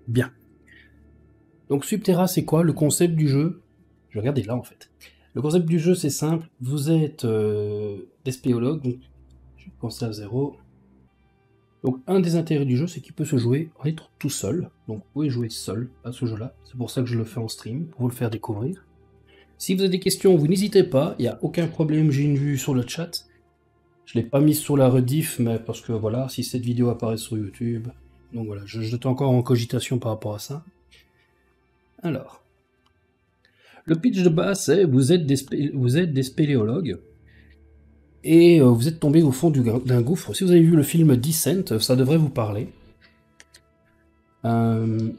Bien. Donc Subterra, c'est quoi le concept du jeu? Je vais regarder là en fait. Le concept du jeu, c'est simple. Vous êtes des spéologues, donc je vais commencer à 0. Donc un des intérêts du jeu, c'est qu'il peut se jouer en étant tout seul. Donc vous pouvez jouer seul à ce jeu-là. C'est pour ça que je le fais en stream, pour vous le faire découvrir. Si vous avez des questions, vous n'hésitez pas, il n'y a aucun problème, j'ai une vue sur le chat. Je ne l'ai pas mise sur la rediff, mais parce que voilà, si cette vidéo apparaît sur YouTube. Donc voilà, j'étais encore en cogitation par rapport à ça. Alors, le pitch de base, c'est vous êtes des spéléologues et vous êtes tombé au fond d'un gouffre. Si vous avez vu le film Descent, ça devrait vous parler. Euh,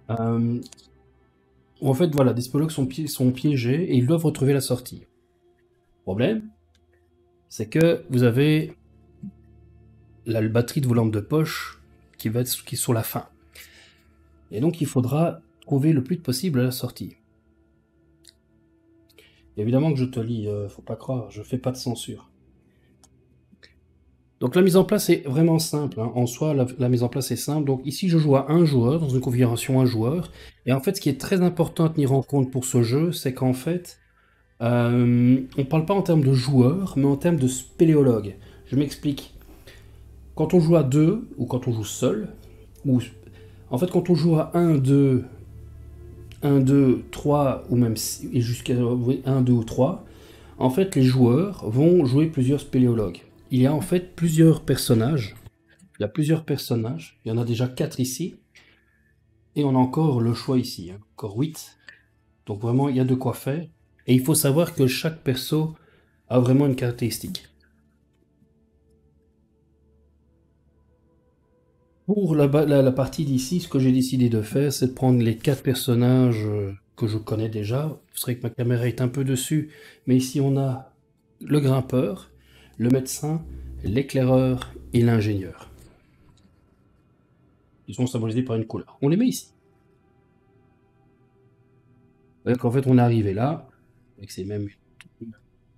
en fait, voilà, des spéléologues sont piégés et ils doivent retrouver la sortie. Problème, c'est que vous avez la batterie de vos lampes de poche qui est sur la fin. Et donc il faudra trouver le plus vite possible la sortie. Évidemment que je te lis, faut pas croire, je fais pas de censure. Donc la mise en place est vraiment simple, hein. En soi la mise en place est simple. Donc ici je joue à un joueur, dans une configuration un joueur. Et en fait ce qui est très important à tenir en compte pour ce jeu, c'est qu'en fait, on parle pas en termes de joueurs, mais en termes de spéléologue. Je m'explique. Quand on joue à 2, ou quand on joue seul, ou en fait quand on joue à 1, 2, 1, 2, 3, ou même jusqu'à 1, 2 ou 3, en fait les joueurs vont jouer plusieurs spéléologues. Il y a en fait plusieurs personnages. Il y a plusieurs personnages. Il y en a déjà 4 ici. Et on a encore le choix ici. Hein. Encore 8. Donc vraiment, il y a de quoi faire. Et il faut savoir que chaque perso a vraiment une caractéristique. Pour la partie d'ici, ce que j'ai décidé de faire, c'est de prendre les 4 personnages que je connais déjà. Vous savez que ma caméra est un peu dessus. Mais ici, on a le grimpeur, le médecin, l'éclaireur et l'ingénieur. Ils sont symbolisés par une couleur. On les met ici. Donc en fait, on est arrivé là, avec c'est même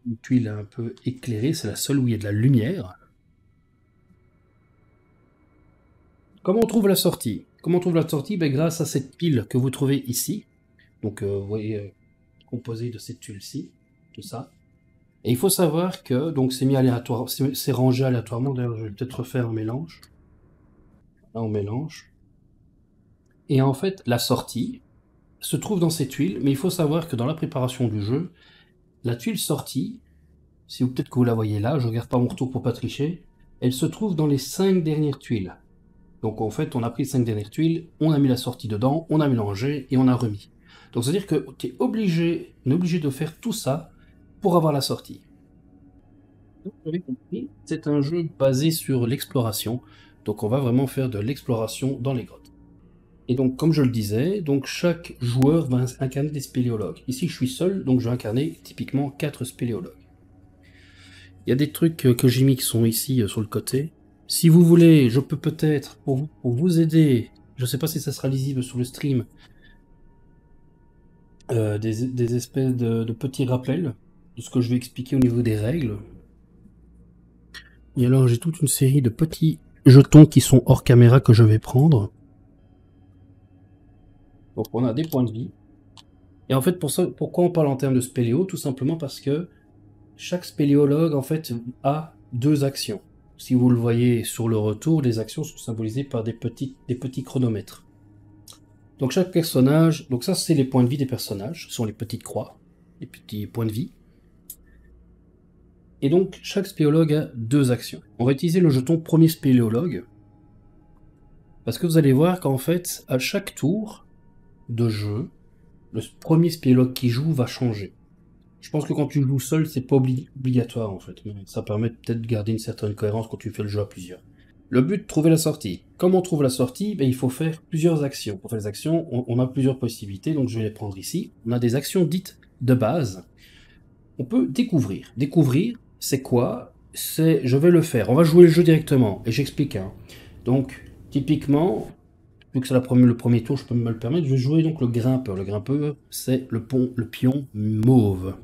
une tuile un peu éclairée, c'est la seule où il y a de la lumière. Comment on trouve la sortie? Comment on trouve la sortie? Ben, grâce à cette pile que vous trouvez ici. Donc vous voyez, composée de cette tuile-ci, tout ça. Et il faut savoir que donc c'est mis aléatoire, c'est rangé aléatoirement. D'ailleurs, je vais peut-être refaire un mélange. Là, on mélange. Et en fait, la sortie se trouve dans ces tuiles, mais il faut savoir que dans la préparation du jeu, la tuile sortie, si vous peut-être que vous la voyez là, je regarde pas mon retour pour pas tricher, elle se trouve dans les 5 dernières tuiles. Donc en fait, on a pris les 5 dernières tuiles, on a mis la sortie dedans, on a mélangé et on a remis. Donc c'est-à-dire que tu es obligé de faire tout ça pour avoir la sortie. Donc vous avez compris, c'est un jeu basé sur l'exploration. Donc on va vraiment faire de l'exploration dans les grottes. Et donc, comme je le disais, donc chaque joueur va incarner des spéléologues. Ici, je suis seul, donc je vais incarner typiquement 4 spéléologues. Il y a des trucs que j'ai mis qui sont ici sur le côté. Si vous voulez, je peux peut-être, pour vous aider, je ne sais pas si ça sera lisible sur le stream, des espèces de petits rappels de ce que je vais expliquer au niveau des règles. Et alors, j'ai toute une série de petits jetons qui sont hors caméra que je vais prendre. Donc, on a des points de vie. Et en fait, pourquoi on parle en termes de spéléo? Tout simplement parce que chaque spéléologue, en fait, a 2 actions. Si vous le voyez sur le retour, les actions sont symbolisées par des petits chronomètres. Donc chaque personnage, donc ça c'est les points de vie des personnages, ce sont les petites croix, les petits points de vie. Et donc chaque spéléologue a 2 actions. On va utiliser le jeton premier spéléologue, parce que vous allez voir qu'en fait, à chaque tour de jeu, le premier spéléologue qui joue va changer. Je pense que quand tu joues seul, c'est pas obligatoire en fait, mais ça permet peut-être de garder une certaine cohérence quand tu fais le jeu à plusieurs. Le but, trouver la sortie. Comment on trouve la sortie? Ben, il faut faire plusieurs actions. Pour faire les actions, on a plusieurs possibilités, donc je vais les prendre ici. On a des actions dites de base. On peut découvrir. Découvrir, c'est quoi? C'est, je vais le faire. On va jouer le jeu directement, et j'explique. Hein. Donc, typiquement, vu que c'est le premier tour, je peux me le permettre, je vais jouer donc le grimpeur. Le grimpeur, c'est le pion mauve.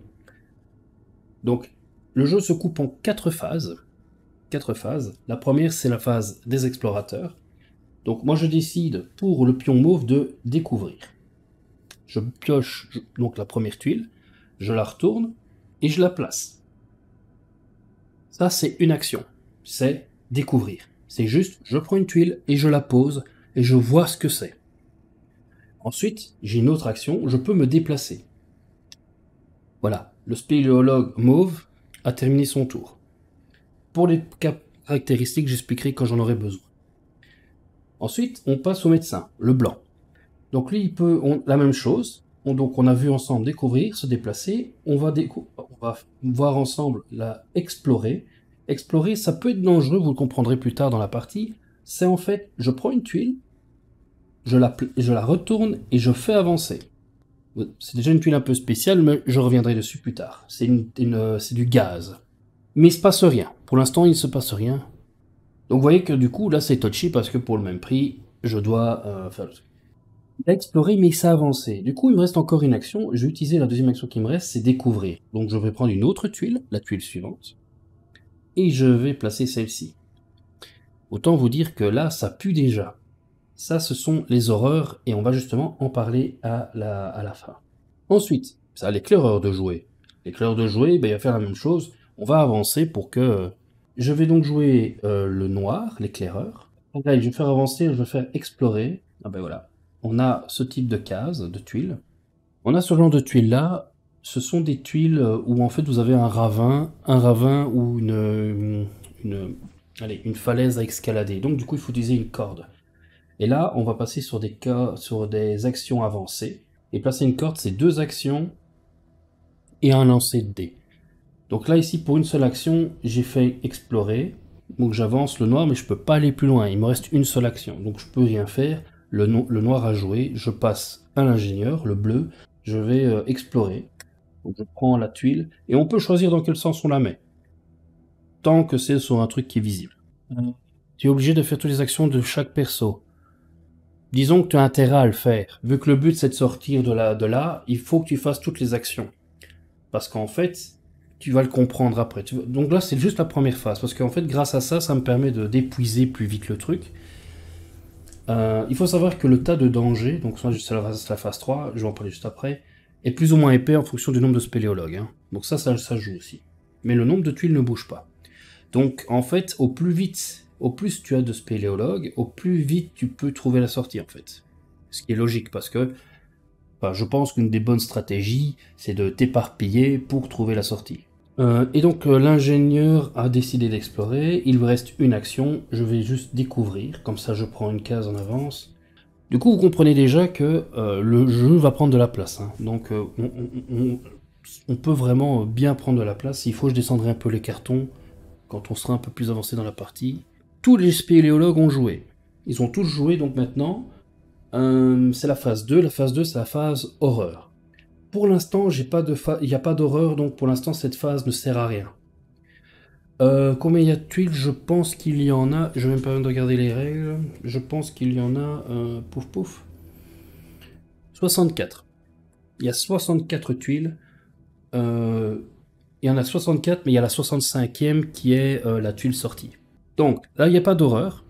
Donc, le jeu se coupe en 4 phases. 4 phases. La première, c'est la phase des explorateurs. Donc moi je décide pour le pion mauve de découvrir. Je pioche donc la première tuile, je la retourne et je la place. Ça c'est une action, c'est découvrir. C'est juste, je prends une tuile et je la pose et je vois ce que c'est. Ensuite, j'ai une autre action, je peux me déplacer. Voilà, le spéléologue mauve a terminé son tour. Pour les caractéristiques, j'expliquerai quand j'en aurai besoin. Ensuite, on passe au médecin, le blanc. Donc lui, il peut la même chose. Donc on a vu ensemble découvrir, se déplacer. On va voir ensemble la explorer. Explorer, ça peut être dangereux, vous le comprendrez plus tard dans la partie. C'est en fait, je prends une tuile, je la retourne et je fais avancer. C'est déjà une tuile un peu spéciale, mais je reviendrai dessus plus tard. C'est du gaz. Mais il se passe rien. Pour l'instant, il ne se passe rien. Donc vous voyez que du coup, là c'est touchy parce que pour le même prix, je dois faire le truc. Il a exploré, mais il s'est avancé. Du coup, il me reste encore une action. Je vais utiliser la deuxième action qui me reste, c'est découvrir. Donc je vais prendre une autre tuile, la tuile suivante, et je vais placer celle-ci. Autant vous dire que là, ça pue déjà. Ça, ce sont les horreurs, et on va justement en parler à la fin. Ensuite, ça a l'éclaireur de jouer. L'éclaireur de jouer, ben, il va faire la même chose. On va avancer pour que... Je vais donc jouer le noir, l'éclaireur. Là, je vais faire avancer, je vais faire explorer. Ah ben voilà. On a ce type de case, de tuiles. On a ce genre de tuiles-là. Ce sont des tuiles où en fait vous avez un ravin ou une falaise à escalader. Donc du coup, il faut utiliser une corde. Et là, on va passer sur des actions avancées. Et placer une corde, c'est 2 actions et un lancer de dés. Donc là, ici, pour une seule action, j'ai fait explorer. Donc j'avance le noir, mais je peux pas aller plus loin. Il me reste une seule action. Donc je peux rien faire. Le noir a joué. Je passe à l'ingénieur, le bleu. Je vais explorer. Donc je prends la tuile. Et on peut choisir dans quel sens on la met. Tant que c'est sur un truc qui est visible. Tu es obligé de faire toutes les actions de chaque perso. Disons que tu as intérêt à le faire. Vu que le but c'est de sortir de là, il faut que tu fasses toutes les actions. Parce qu'en fait, tu vas le comprendre après. Donc là, c'est juste la première phase. Parce qu'en fait, grâce à ça, ça me permet d'épuiser plus vite le truc. Il faut savoir que le tas de danger, donc ça, c'est la phase 3, je vais en parler juste après, est plus ou moins épais en fonction du nombre de spéléologues. Hein. Donc ça joue aussi. Mais le nombre de tuiles ne bouge pas. Donc en fait, au plus tu as de spéléologues, au plus vite tu peux trouver la sortie en fait. Ce qui est logique parce que je pense qu'une des bonnes stratégies, c'est de t'éparpiller pour trouver la sortie. Et donc l'ingénieur a décidé d'explorer, il me reste une action, je vais juste découvrir, comme ça je prends une case en avance. Du coup vous comprenez déjà que le jeu va prendre de la place, hein. Donc on peut vraiment bien prendre de la place, il faut que je descendrai un peu les cartons quand on sera un peu plus avancé dans la partie. Tous les spéléologues ont joué, ils ont tous joué donc maintenant, c'est la phase 2, c'est la phase horreur. Pour l'instant, il n'y a pas d'horreur, donc pour l'instant, cette phase ne sert à rien. Combien il y a de tuiles? Je pense qu'il y en a. Je vais même pas de regarder les règles. Je pense qu'il y en a. Pouf pouf. 64. Il y a 64 tuiles. Il y en a 64, mais il y a la 65e qui est la tuile sortie. Donc là, il n'y a pas d'horreur.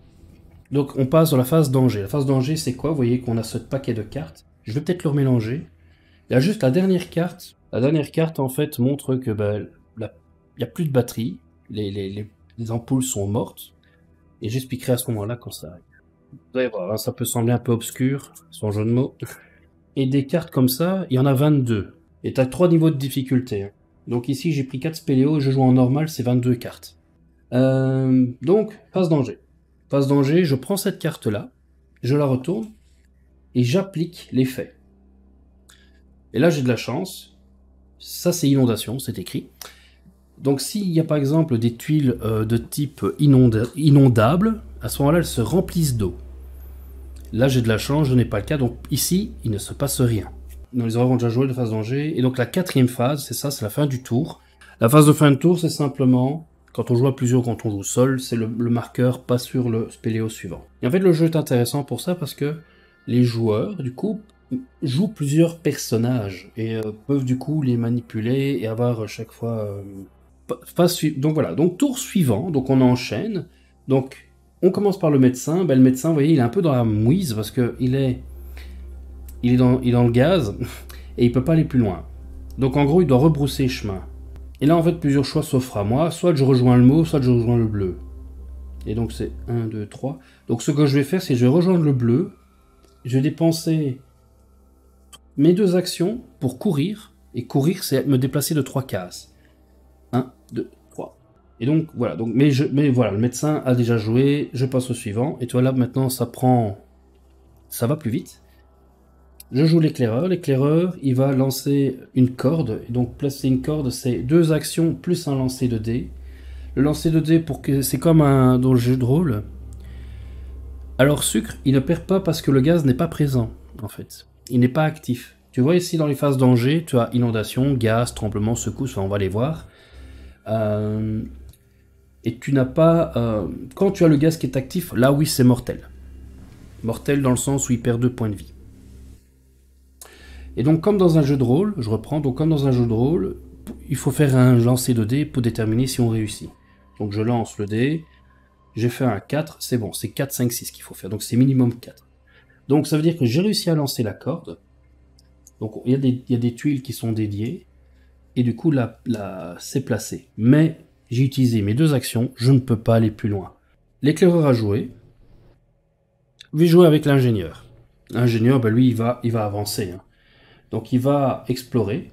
Donc on passe dans la phase danger. La phase danger, c'est quoi? Vous voyez qu'on a ce paquet de cartes. Je vais peut-être le remélanger. Il y a juste la dernière carte. La dernière carte, en fait, montre que il n'y a plus de batterie. Les ampoules sont mortes. Et j'expliquerai à ce moment-là quand ça arrive. Vous allez voir, hein, ça peut sembler un peu obscur, son jeu de mots. Et des cartes comme ça, il y en a 22. Et tu as 3 niveaux de difficulté. Hein. Donc ici, j'ai pris 4 spéléos, je joue en normal, c'est 22 cartes. Donc, phase danger. Phase danger, je prends cette carte-là, je la retourne, et j'applique l'effet. Et là, j'ai de la chance. Ça, c'est inondation, c'est écrit. Donc, s'il y a par exemple des tuiles de type inondable, à ce moment-là, elles se remplissent d'eau. Là, j'ai de la chance, je n'ai pas le cas. Donc, ici, il ne se passe rien. Dans les horreurs ont déjà joué de phase danger. Et donc, la 4e phase, c'est ça, c'est la fin du tour. La phase de fin de tour, c'est simplement, quand on joue à plusieurs, quand on joue seul, c'est le marqueur pas sur le spéléo suivant. Et en fait, le jeu est intéressant pour ça parce que les joueurs, du coup, jouent plusieurs personnages et peuvent du coup les manipuler et avoir chaque fois donc voilà, donc tour suivant, donc on enchaîne. Donc On commence par le médecin. Ben, le médecin, vous voyez, il est un peu dans la mouise parce que il est dans le gaz et il peut pas aller plus loin. Donc en gros, il doit rebrousser chemin. Et là, en fait, plusieurs choix s'offrent à moi. Soit je rejoins le mauve, soit je rejoins le bleu. Et donc c'est 1, 2, 3. Donc ce que je vais faire, c'est que je vais rejoindre le bleu. Je vais dépenser mes 2 actions pour courir. Et courir, c'est me déplacer de 3 cases. 1, 2, 3. Et donc voilà. Donc, mais voilà, le médecin a déjà joué. Je passe au suivant. Et toi là, maintenant, ça va plus vite. Je joue l'éclaireur. L'éclaireur, il va lancer une corde. Et donc placer une corde, c'est 2 actions plus un lancer de dés. Le lancer de dés, c'est comme dans le jeu de rôle. Alors sucre, il ne perd pas parce que le gaz n'est pas présent, en fait. Il n'est pas actif. Tu vois ici dans les phases danger, tu as inondation, gaz, tremblement, secousse, enfin, on va les voir. Et tu n'as pas... quand tu as le gaz qui est actif, là oui c'est mortel. Mortel dans le sens où il perd 2 points de vie. Et donc comme dans un jeu de rôle, je reprends, donc comme dans un jeu de rôle, il faut faire un lancer de dés pour déterminer si on réussit. Donc je lance le dé, j'ai fait un 4, c'est bon, c'est 4, 5, 6 qu'il faut faire, donc c'est minimum 4. Donc ça veut dire que j'ai réussi à lancer la corde, donc il y a des tuiles qui sont dédiées, et du coup c'est placé. Mais j'ai utilisé mes 2 actions, je ne peux pas aller plus loin. L'éclaireur a joué, je vais jouer avec l'ingénieur. L'ingénieur, ben lui, il va avancer. Hein. Donc il va explorer.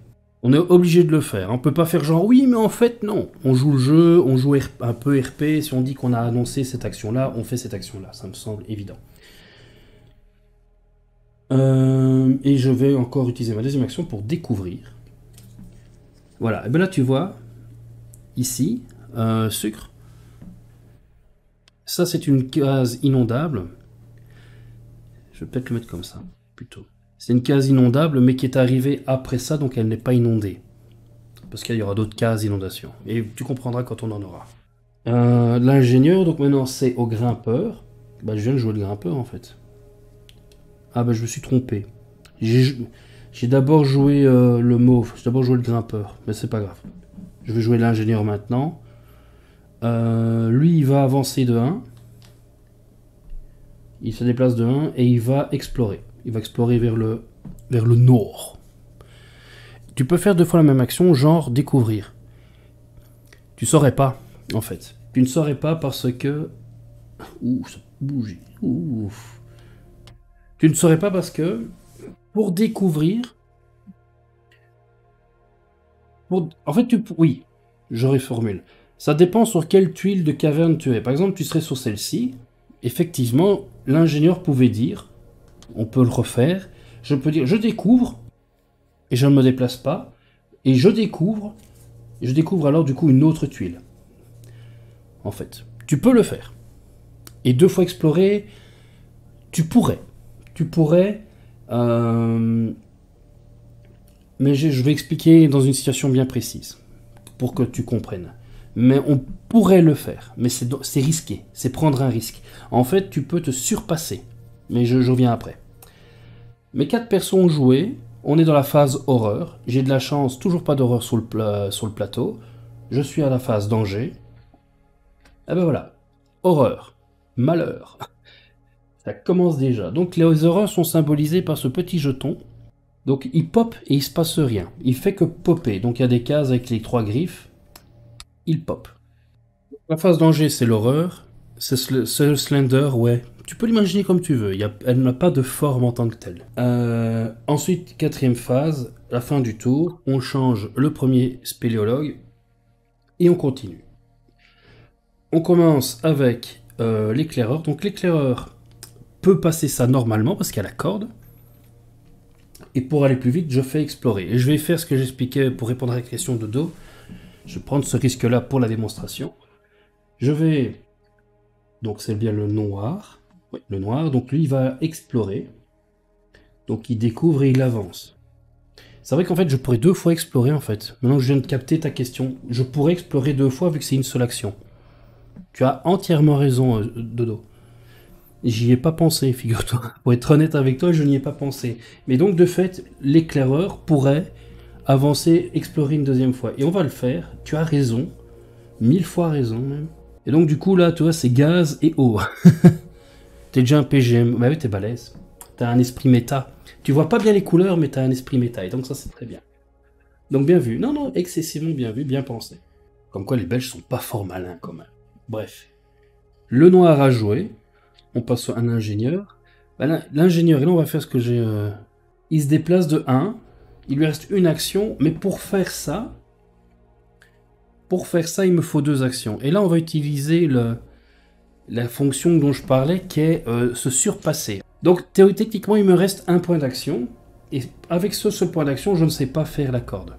On est obligé de le faire. On peut pas faire genre oui, mais en fait non. On joue le jeu, on joue un peu RP. Si on dit qu'on a annoncé cette action-là, on fait cette action-là. Ça me semble évident. Et je vais encore utiliser ma 2e action pour découvrir. Voilà. Et bien là, tu vois, ici, sucre. Ça, c'est une case inondable. Je vais peut-être le mettre comme ça, plutôt. C'est une case inondable, mais qui est arrivée après ça, donc elle n'est pas inondée. Parce qu'il y aura d'autres cases d'inondation. Et tu comprendras quand on en aura. L'ingénieur, donc maintenant c'est au grimpeur. Bah, je viens de jouer le grimpeur en fait. Ah bah je me suis trompé. J'ai d'abord joué le mauve, j'ai d'abord joué le grimpeur, mais c'est pas grave. Je vais jouer l'ingénieur maintenant. Lui il va avancer de 1. Il se déplace de 1 et il va explorer. Il va explorer vers le nord. Tu peux faire 2 fois la même action, genre découvrir. Tu saurais pas, en fait. Tu ne saurais pas parce que... Ouh, ça bouge. Ouf. Tu ne saurais pas parce que, pour découvrir... En fait, oui, je reformule. Ça dépend sur quelle tuile de caverne tu es. Par exemple, tu serais sur celle-ci. Effectivement, l'ingénieur pouvait dire, on peut le refaire, je peux dire, je découvre, et je ne me déplace pas, et je découvre alors du coup une autre tuile. En fait, tu peux le faire. Et 2 fois explorer, tu pourrais, mais je vais expliquer dans une situation bien précise, pour que tu comprennes. Mais on pourrait le faire, mais c'est risqué, c'est prendre un risque. En fait, tu peux te surpasser, mais je reviens après. Mes 4 persos ont joué, on est dans la phase horreur, j'ai de la chance, toujours pas d'horreur sur le plateau, je suis à la phase danger. Et ben voilà, horreur, malheur, ça commence déjà. Donc les horreurs sont symbolisées par ce petit jeton. Donc il pop et il se passe rien, il fait que popper, donc il y a des cases avec les 3 griffes. Il pop. La phase danger, c'est l'horreur. C'est Slender, ouais. Tu peux l'imaginer comme tu veux. Elle n'a pas de forme en tant que telle. Ensuite, 4e phase, la fin du tour. On change le premier spéléologue. Et on continue. On commence avec l'éclaireur. Donc l'éclaireur peut passer ça normalement parce qu'il y a la corde. Et pour aller plus vite, je fais explorer. Et je vais faire ce que j'expliquais pour répondre à la question de Do. Je vais prendre ce risque-là pour la démonstration. Je vais... Donc c'est bien le noir. Oui, le noir. Donc lui, il va explorer. Donc il découvre et il avance. C'est vrai qu'en fait, je pourrais 2 fois explorer, en fait. Maintenant que je viens de capter ta question, je pourrais explorer 2 fois vu que c'est une seule action. Tu as entièrement raison, Dodo. J'y ai pas pensé, figure-toi. Pour être honnête avec toi, je n'y ai pas pensé. Mais donc, de fait, l'éclaireur pourrait avancer, explorer une 2e fois. Et on va le faire. Tu as raison. 1000 fois raison, même. Et donc du coup là, tu vois, c'est gaz et eau. T'es déjà un PGM. Bah oui, t'es balèze. T'as un esprit méta. Tu vois pas bien les couleurs, mais t'as un esprit méta. Et donc ça, c'est très bien. Donc bien vu. Non, non, excessivement bien vu, bien pensé. Comme quoi les Belges sont pas fort malins quand même. Bref. Le noir a joué. On passe à un ingénieur. Bah, l'ingénieur, et là on va faire ce que j'ai... Il se déplace de 1. Il lui reste une action. Mais pour faire ça, il me faut 2 actions. Et là, on va utiliser la fonction dont je parlais, qui est se surpasser. Donc techniquement, il me reste un point d'action. Et avec ce seul point d'action, je ne sais pas faire la corde.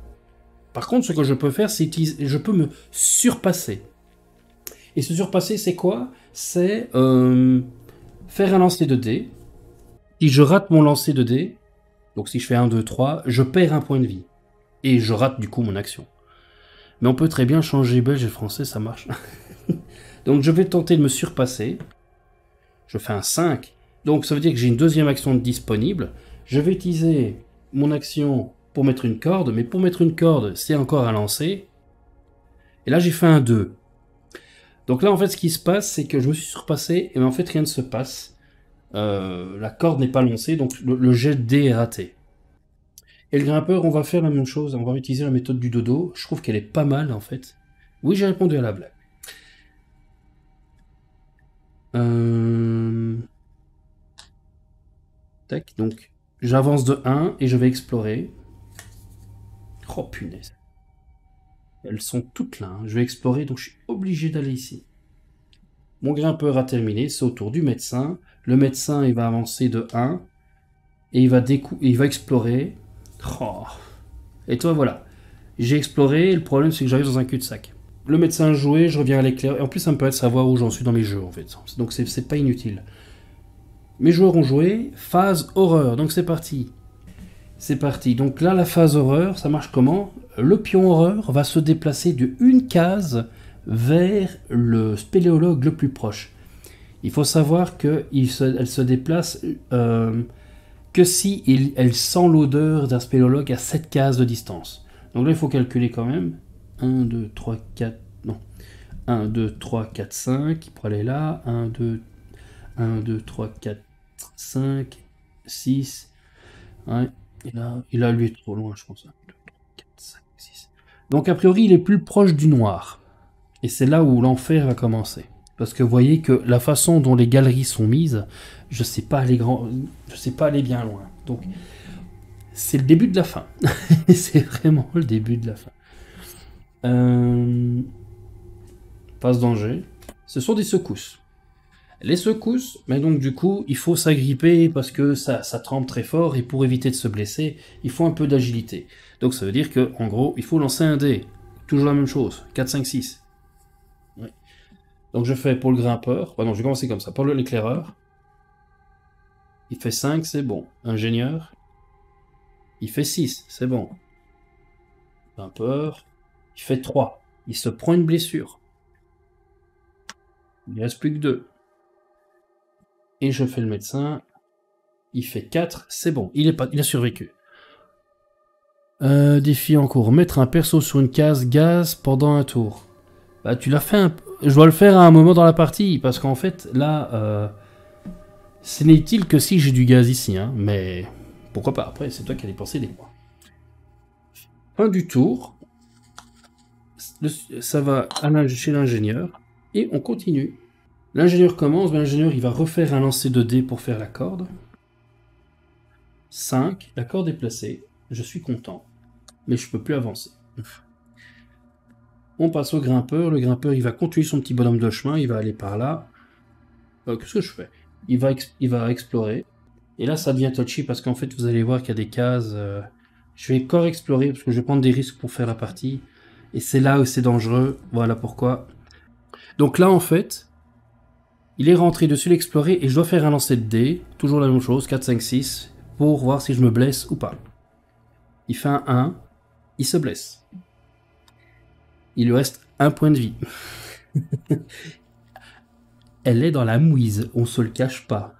Par contre, ce que je peux faire, c'est je peux me surpasser. Et se surpasser, c'est quoi? C'est faire un lancer de dés. Si je rate mon lancer de dés, donc si je fais 1, 2, 3, je perds un point de vie. Et je rate du coup mon action. Mais on peut très bien changer belge et français, ça marche. Donc je vais tenter de me surpasser. Je fais un 5. Donc ça veut dire que j'ai une deuxième action disponible. Je vais utiliser mon action pour mettre une corde. Mais pour mettre une corde, c'est encore un lancer. Et là j'ai fait un 2. Donc là en fait ce qui se passe, c'est que je me suis surpassé. Et en fait rien ne se passe. La corde n'est pas lancée. Donc le jet de dés est raté. Et le grimpeur, on va faire la même chose. On va utiliser la méthode du dodo. Je trouve qu'elle est pas mal en fait. Oui, j'ai répondu à la blague. Tac, donc j'avance de 1 et je vais explorer. Oh punaise. Elles sont toutes là. Hein. Je vais explorer, donc je suis obligé d'aller ici. Mon grimpeur a terminé, c'est au tour du médecin. Le médecin, il va avancer de 1 et il va explorer. Oh. Et toi, voilà. J'ai exploré et le problème, c'est que j'arrive dans un cul-de-sac. Le médecin a joué, je reviens à l'éclair. Et en plus, ça me permet de savoir où j'en suis dans mes jeux, en fait. Donc, c'est pas inutile. Mes joueurs ont joué. Phase horreur. Donc, c'est parti. C'est parti. Donc là, la phase horreur, ça marche comment? Le pion horreur va se déplacer de une case vers le spéléologue le plus proche. Il faut savoir qu'elle se déplace que si elle sent l'odeur d'un spéléologue à 7 cases de distance. Donc là, il faut calculer quand même. 1, 2, 3, 4... Non. 1, 2, 3, 4, 5. Pour aller là. 1, 2, 3, 4, 5, 6. Ouais. Et là, lui est trop loin, je pense. 1, 2, 3, 4, 5, 6. Donc, a priori, il est plus proche du noir. Et c'est là où l'enfer va commencer. Parce que vous voyez que la façon dont les galeries sont mises, je sais pas aller bien loin. Donc, c'est le début de la fin. C'est vraiment le début de la fin. Passe danger. Ce sont des secousses. Les secousses, mais donc du coup, il faut s'agripper parce que ça trempe très fort et pour éviter de se blesser, il faut un peu d'agilité. Donc ça veut dire que, en gros, il faut lancer un dé. Toujours la même chose. 4, 5, 6. Ouais. Donc je fais pour le grimpeur. Non, je vais commencer comme ça. Pour l'éclaireur. Il fait 5, c'est bon. Ingénieur. Il fait 6, c'est bon. Grimpeur. Il fait 3. Il se prend une blessure. Il ne reste plus que 2. Et je fais le médecin. Il fait 4, c'est bon. Il a survécu. Défi en cours. Mettre un perso sur une case gaz pendant un tour. Bah, tu l'as fait un... Je dois le faire à un moment dans la partie, parce qu'en fait, là, ce n'est utile que si j'ai du gaz ici, hein, mais pourquoi pas, après, c'est toi qui as dépensé des points. Fin du tour. Ça va chez l'ingénieur, et on continue. L'ingénieur commence, l'ingénieur, il va refaire un lancer de dés pour faire la corde. 5, la corde est placée, je suis content, mais je peux plus avancer. On passe au grimpeur, le grimpeur il va continuer son petit bonhomme de chemin, il va aller par là. Qu'est-ce que je fais? Il va explorer, et là ça devient touchy parce qu'en fait vous allez voir qu'il y a des cases... Je vais encore explorer parce que je vais prendre des risques pour faire la partie, et c'est là où c'est dangereux, voilà pourquoi. Donc là en fait, il est rentré dessus l'explorer, et je dois faire un lancer de dés, toujours la même chose, 4, 5, 6, pour voir si je me blesse ou pas. Il fait un 1, il se blesse. Il lui reste un point de vie. Elle est dans la mouise, on se le cache pas.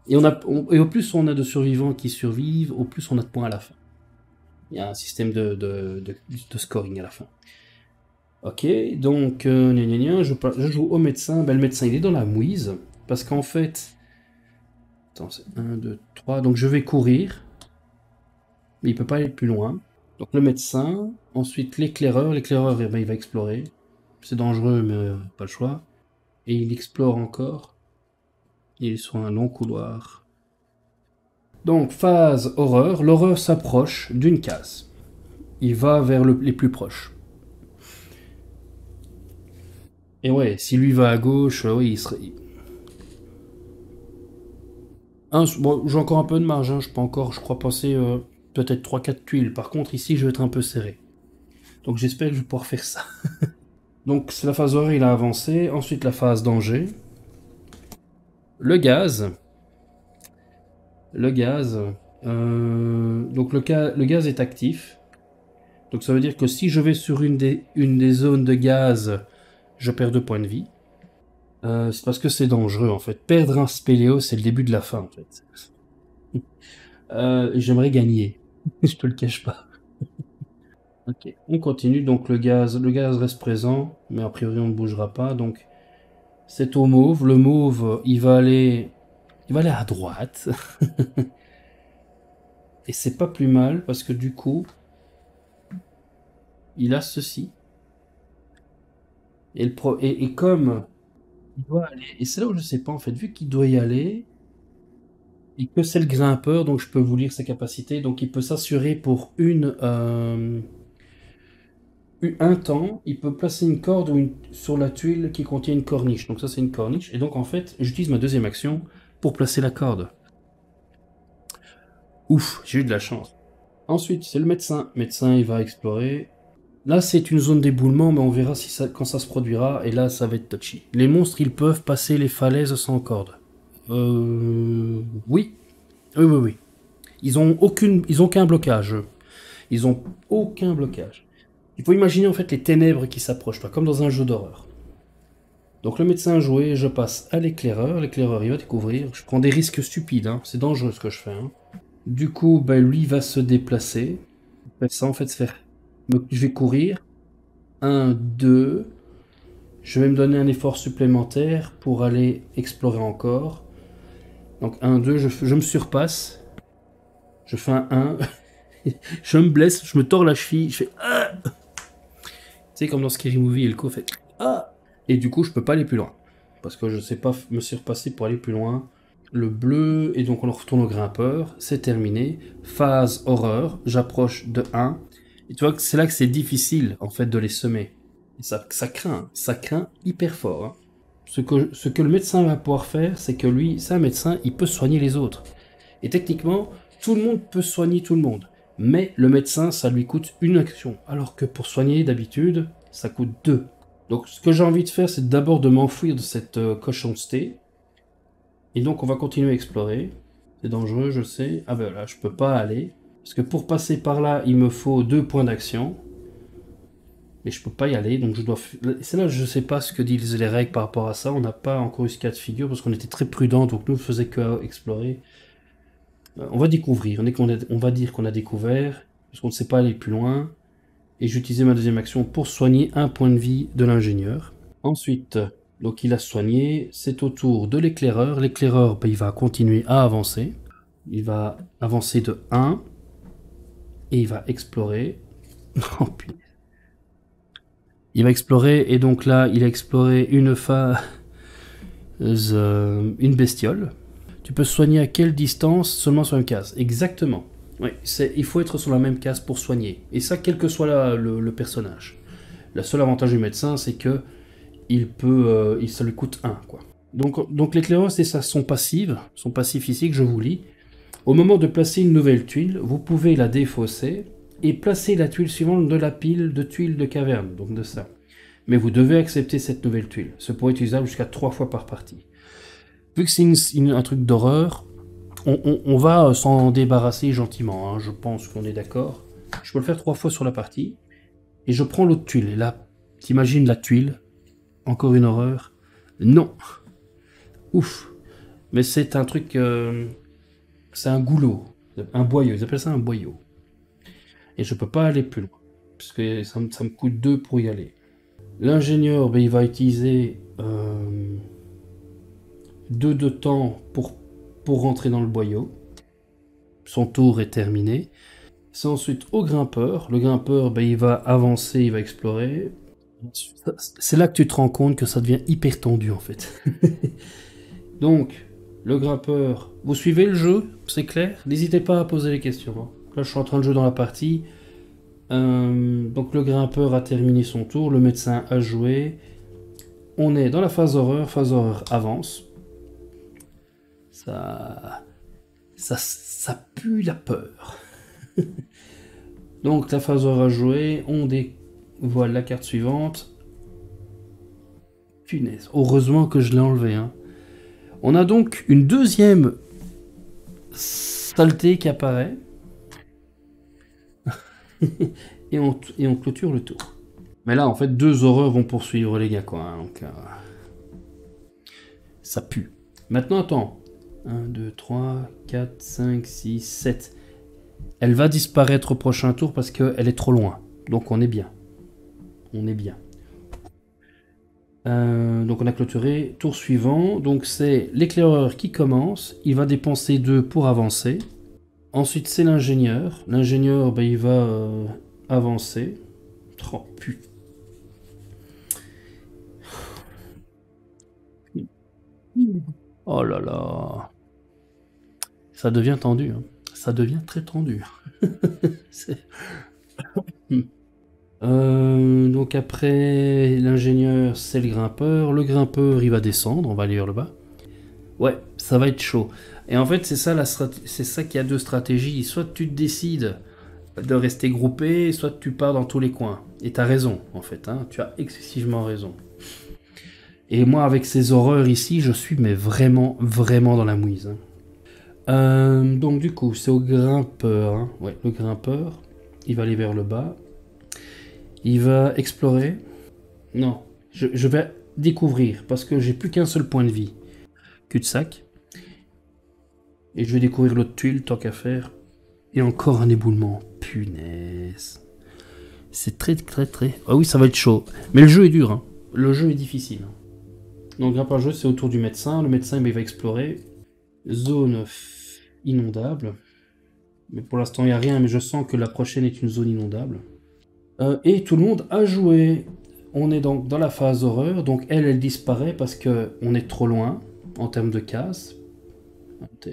Et au plus on a de survivants qui survivent, au plus on a de points à la fin. Il y a un système de scoring à la fin. Ok, donc, gna gna gna, je joue au médecin. Ben, le médecin, il est dans la mouise. Parce qu'en fait... Attends, c'est 1, 2, 3. Donc je vais courir. Mais il peut pas aller plus loin. Donc le médecin. Ensuite l'éclaireur. L'éclaireur, eh ben, il va explorer. C'est dangereux, mais pas le choix. Et il explore encore. Il est sur un long couloir. Donc phase horreur. L'horreur s'approche d'une case. Il va vers les plus proches. Et ouais, si lui va à gauche, oui, il serait... Bon, j'ai encore un peu de marge, hein, je peux encore, je crois, passer peut-être 3-4 tuiles. Par contre, ici, je vais être un peu serré. Donc j'espère que je vais pouvoir faire ça. Donc c'est la phase horreur, il a avancé. Ensuite, la phase danger. Le gaz. Le gaz. Donc le gaz est actif. Donc ça veut dire que si je vais sur une des zones de gaz, je perds 2 points de vie. C'est parce que c'est dangereux en fait. Perdre un spéléo, c'est le début de la fin en fait. J'aimerais gagner. Je te le cache pas. Ok, on continue. Donc le gaz reste présent, mais a priori on ne bougera pas. Donc c'est au mauve. Le mauve, il va aller à droite. Et c'est pas plus mal parce que du coup, il a ceci. Et comme il doit aller, et c'est là où je sais pas en fait, vu qu'il doit y aller et que c'est le grimpeur, donc je peux vous lire ses capacités. Donc il peut s'assurer pour un temps, il peut placer une corde sur la tuile qui contient une corniche. Donc ça c'est une corniche. Et donc en fait, j'utilise ma deuxième action pour placer la corde. Ouf, j'ai eu de la chance. Ensuite, c'est le médecin. Médecin, il va explorer. Là, c'est une zone d'éboulement, mais on verra quand ça se produira. Et là, ça va être touchy. Les monstres, ils peuvent passer les falaises sans corde. Oui. Oui, oui, oui. Ils ont aucun blocage. Ils ont aucun blocage. Il faut imaginer en fait les ténèbres qui s'approchent, pas comme dans un jeu d'horreur. Donc le médecin a joué, je passe à l'éclaireur. L'éclaireur, il va découvrir. Je prends des risques stupides, hein. C'est dangereux ce que je fais. Hein. Du coup, ben, lui va se déplacer. Ça, en fait, se faire. Je vais courir. 1, 2. Je vais me donner un effort supplémentaire pour aller explorer encore. Donc 1, 2, je me surpasse. Je fais un 1. Je me blesse, je me tords la cheville. Je fais ah. Tu sais, comme dans Scary Movie, le coup fait ah. Et du coup, je peux pas aller plus loin. Parce que je sais pas me surpasser pour aller plus loin. Le bleu, et donc on retourne au grimpeur. C'est terminé. Phase horreur. J'approche de 1. Et tu vois que c'est là que c'est difficile, en fait, de les semer. Et ça craint hyper fort. Hein. Ce que le médecin va pouvoir faire, c'est que lui, c'est un médecin, il peut soigner les autres. Et techniquement, tout le monde peut soigner tout le monde. Mais le médecin, ça lui coûte une action. Alors que pour soigner, d'habitude, ça coûte 2. Donc ce que j'ai envie de faire, c'est d'abord de m'enfuir de cette cochonceté. Et donc on va continuer à explorer. C'est dangereux, je sais. Ah ben là, je peux pas aller. Parce que pour passer par là, il me faut 2 points d'action. Mais je peux pas y aller, donc je dois... C'est là que je sais pas ce que disent les règles par rapport à ça. On n'a pas encore eu ce cas de figure, parce qu'on était très prudents, donc nous, on faisait que explorer. On va découvrir, on va dire qu'on a découvert, parce qu'on ne sait pas aller plus loin. Et j'utilisais ma deuxième action pour soigner un point de vie de l'ingénieur. Ensuite, donc il a soigné, c'est au tour de l'éclaireur. L'éclaireur, ben, il va continuer à avancer. Il va avancer de 1, et il va explorer. Oh putain. Il va explorer, et donc là, il a exploré une bestiole. Tu peux soigner à quelle distance seulement sur une case. Exactement. Oui, il faut être sur la même case pour soigner. Et ça, quel que soit le personnage. Le seul avantage du médecin, c'est que ça lui coûte 1, quoi. Donc l'éclaireur, c'est son passif ici que je vous lis. Au moment de placer une nouvelle tuile, vous pouvez la défausser et placer la tuile suivante de la pile de tuiles de caverne, donc de ça. Mais vous devez accepter cette nouvelle tuile. Ce pourrait être utilisable jusqu'à 3 fois par partie. Vu que c'est un truc d'horreur, on va s'en débarrasser gentiment, hein, je pense qu'on est d'accord. Je peux le faire 3 fois sur la partie, et je prends l'autre tuile. Et là, t'imagines la tuile, encore une horreur. Non. Ouf. Mais c'est un truc... c'est un goulot, un boyau, ils appellent ça un boyau. Et je peux pas aller plus loin, parce que ça me coûte 2 pour y aller. L'ingénieur, ben, il va utiliser 2 de temps pour rentrer dans le boyau. Son tour est terminé. C'est ensuite au grimpeur. Le grimpeur, ben, il va avancer, il va explorer. C'est là que tu te rends compte que ça devient hyper tendu en fait. Donc, le grimpeur, vous suivez le jeu, c'est clair? N'hésitez pas à poser les questions, hein. Là, je suis en train de jouer dans la partie. Donc, le grimpeur a terminé son tour, le médecin a joué. On est dans la phase horreur avance. Ça pue la peur. Donc, la phase horreur a joué, on dévoile la carte suivante. Punaise, heureusement que je l'ai enlevé, hein. On a donc une deuxième saleté qui apparaît. et on clôture le tour. Mais là, en fait, 2 horreurs vont poursuivre les gars, quoi, hein, donc, ça pue. Maintenant, attends. 1, 2, 3, 4, 5, 6, 7. Elle va disparaître au prochain tour parce qu'elle est trop loin. Donc on est bien. On est bien. Donc on a clôturé. Tour suivant. Donc c'est l'éclaireur qui commence. Il va dépenser 2 pour avancer. Ensuite c'est l'ingénieur. L'ingénieur, ben, il va avancer. Oh putain. Oh là là. Ça devient tendu, hein. Ça devient très tendu. Donc après l'ingénieur, c'est le grimpeur. Le grimpeur, il va descendre. On va aller vers le bas. Ouais, ça va être chaud. Et en fait, c'est ça qu'il y a 2 stratégies. Soit tu décides de rester groupé, soit tu pars dans tous les coins. Et t'as raison, en fait, hein. Tu as excessivement raison. Et moi, avec ces horreurs ici, je suis mais vraiment, vraiment dans la mouise, hein. Donc du coup, c'est au grimpeur, hein. Ouais, le grimpeur, il va aller vers le bas. Il va explorer. Non, je vais découvrir, parce que j'ai plus qu'un seul point de vie. Cul-de-sac. Et je vais découvrir l'autre tuile, tant qu'à faire. Et encore un éboulement. Punaise. C'est très, très, très... Ah oui, ça va être chaud. Mais le jeu est dur, hein. Le jeu est difficile. Donc, grimpeur jeu, c'est autour du médecin. Le médecin, il va explorer. Zone inondable. Mais pour l'instant, il n'y a rien, mais je sens que la prochaine est une zone inondable. Et tout le monde a joué. On est donc dans la phase horreur. Donc, elle disparaît parce qu'on est trop loin en termes de cases.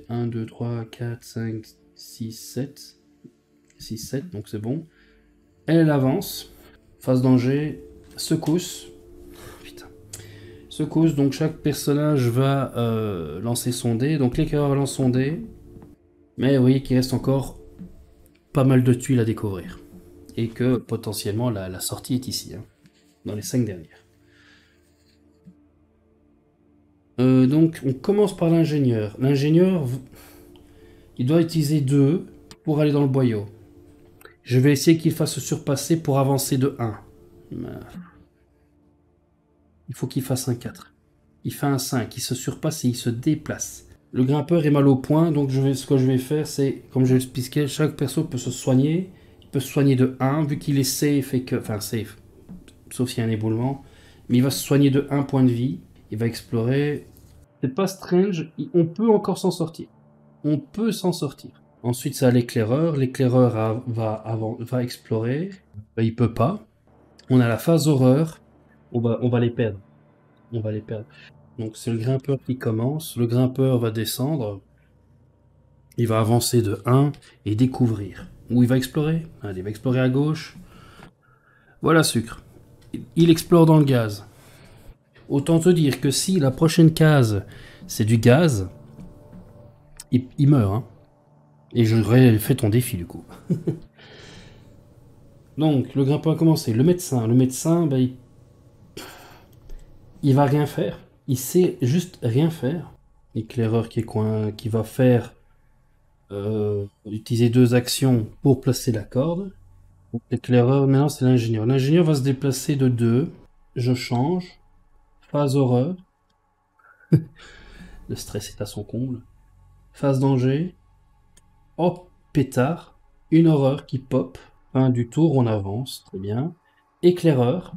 1, 2, 3, 4, 5, 6, 7. 6, 7, donc c'est bon. Elle avance. Phase danger. Secousse. Putain. Secousse, donc chaque personnage va lancer son dé. Donc l'éclaireur lance son dé. Mais vous voyez qu'il reste encore pas mal de tuiles à découvrir. Et que potentiellement la sortie est ici, hein, dans les 5 dernières. Donc on commence par l'ingénieur. L'ingénieur, il doit utiliser 2 pour aller dans le boyau. Je vais essayer qu'il fasse se surpasser pour avancer de 1. Il faut qu'il fasse un 4. Il fait un 5, il se surpasse et il se déplace. Le grimpeur est mal au point, donc ce que je vais faire, c'est, comme je l'expliquais, chaque perso peut se soigner. Il peut se soigner de 1, vu qu'il est safe et que... Enfin, safe, sauf s'il y a un éboulement. Mais il va se soigner de 1 point de vie. Il va explorer. C'est pas strange, on peut encore s'en sortir. On peut s'en sortir. Ensuite, ça a l'éclaireur. L'éclaireur va explorer. Ben, il peut pas. On a la phase horreur. On va les perdre. On va les perdre. Donc c'est le grimpeur qui commence. Le grimpeur va descendre. Il va avancer de 1 et découvrir. Où il va explorer? Allez, il va explorer à gauche. Voilà, sucre. Il explore dans le gaz. Autant te dire que si la prochaine case, c'est du gaz, il meurt, hein. Et j'aurais fait ton défi, du coup. Donc, le grimpeur a commencé. Le médecin, ben, il va rien faire. Il sait juste rien faire. L'éclaireur qui va faire utiliser 2 actions pour placer la corde. L'éclaireur, maintenant c'est l'ingénieur. L'ingénieur va se déplacer de 2. Je change. Phase horreur. Le stress est à son comble. Phase danger. Oh, pétard. Une horreur qui pop. Fin du tour, on avance. Très bien. Éclaireur.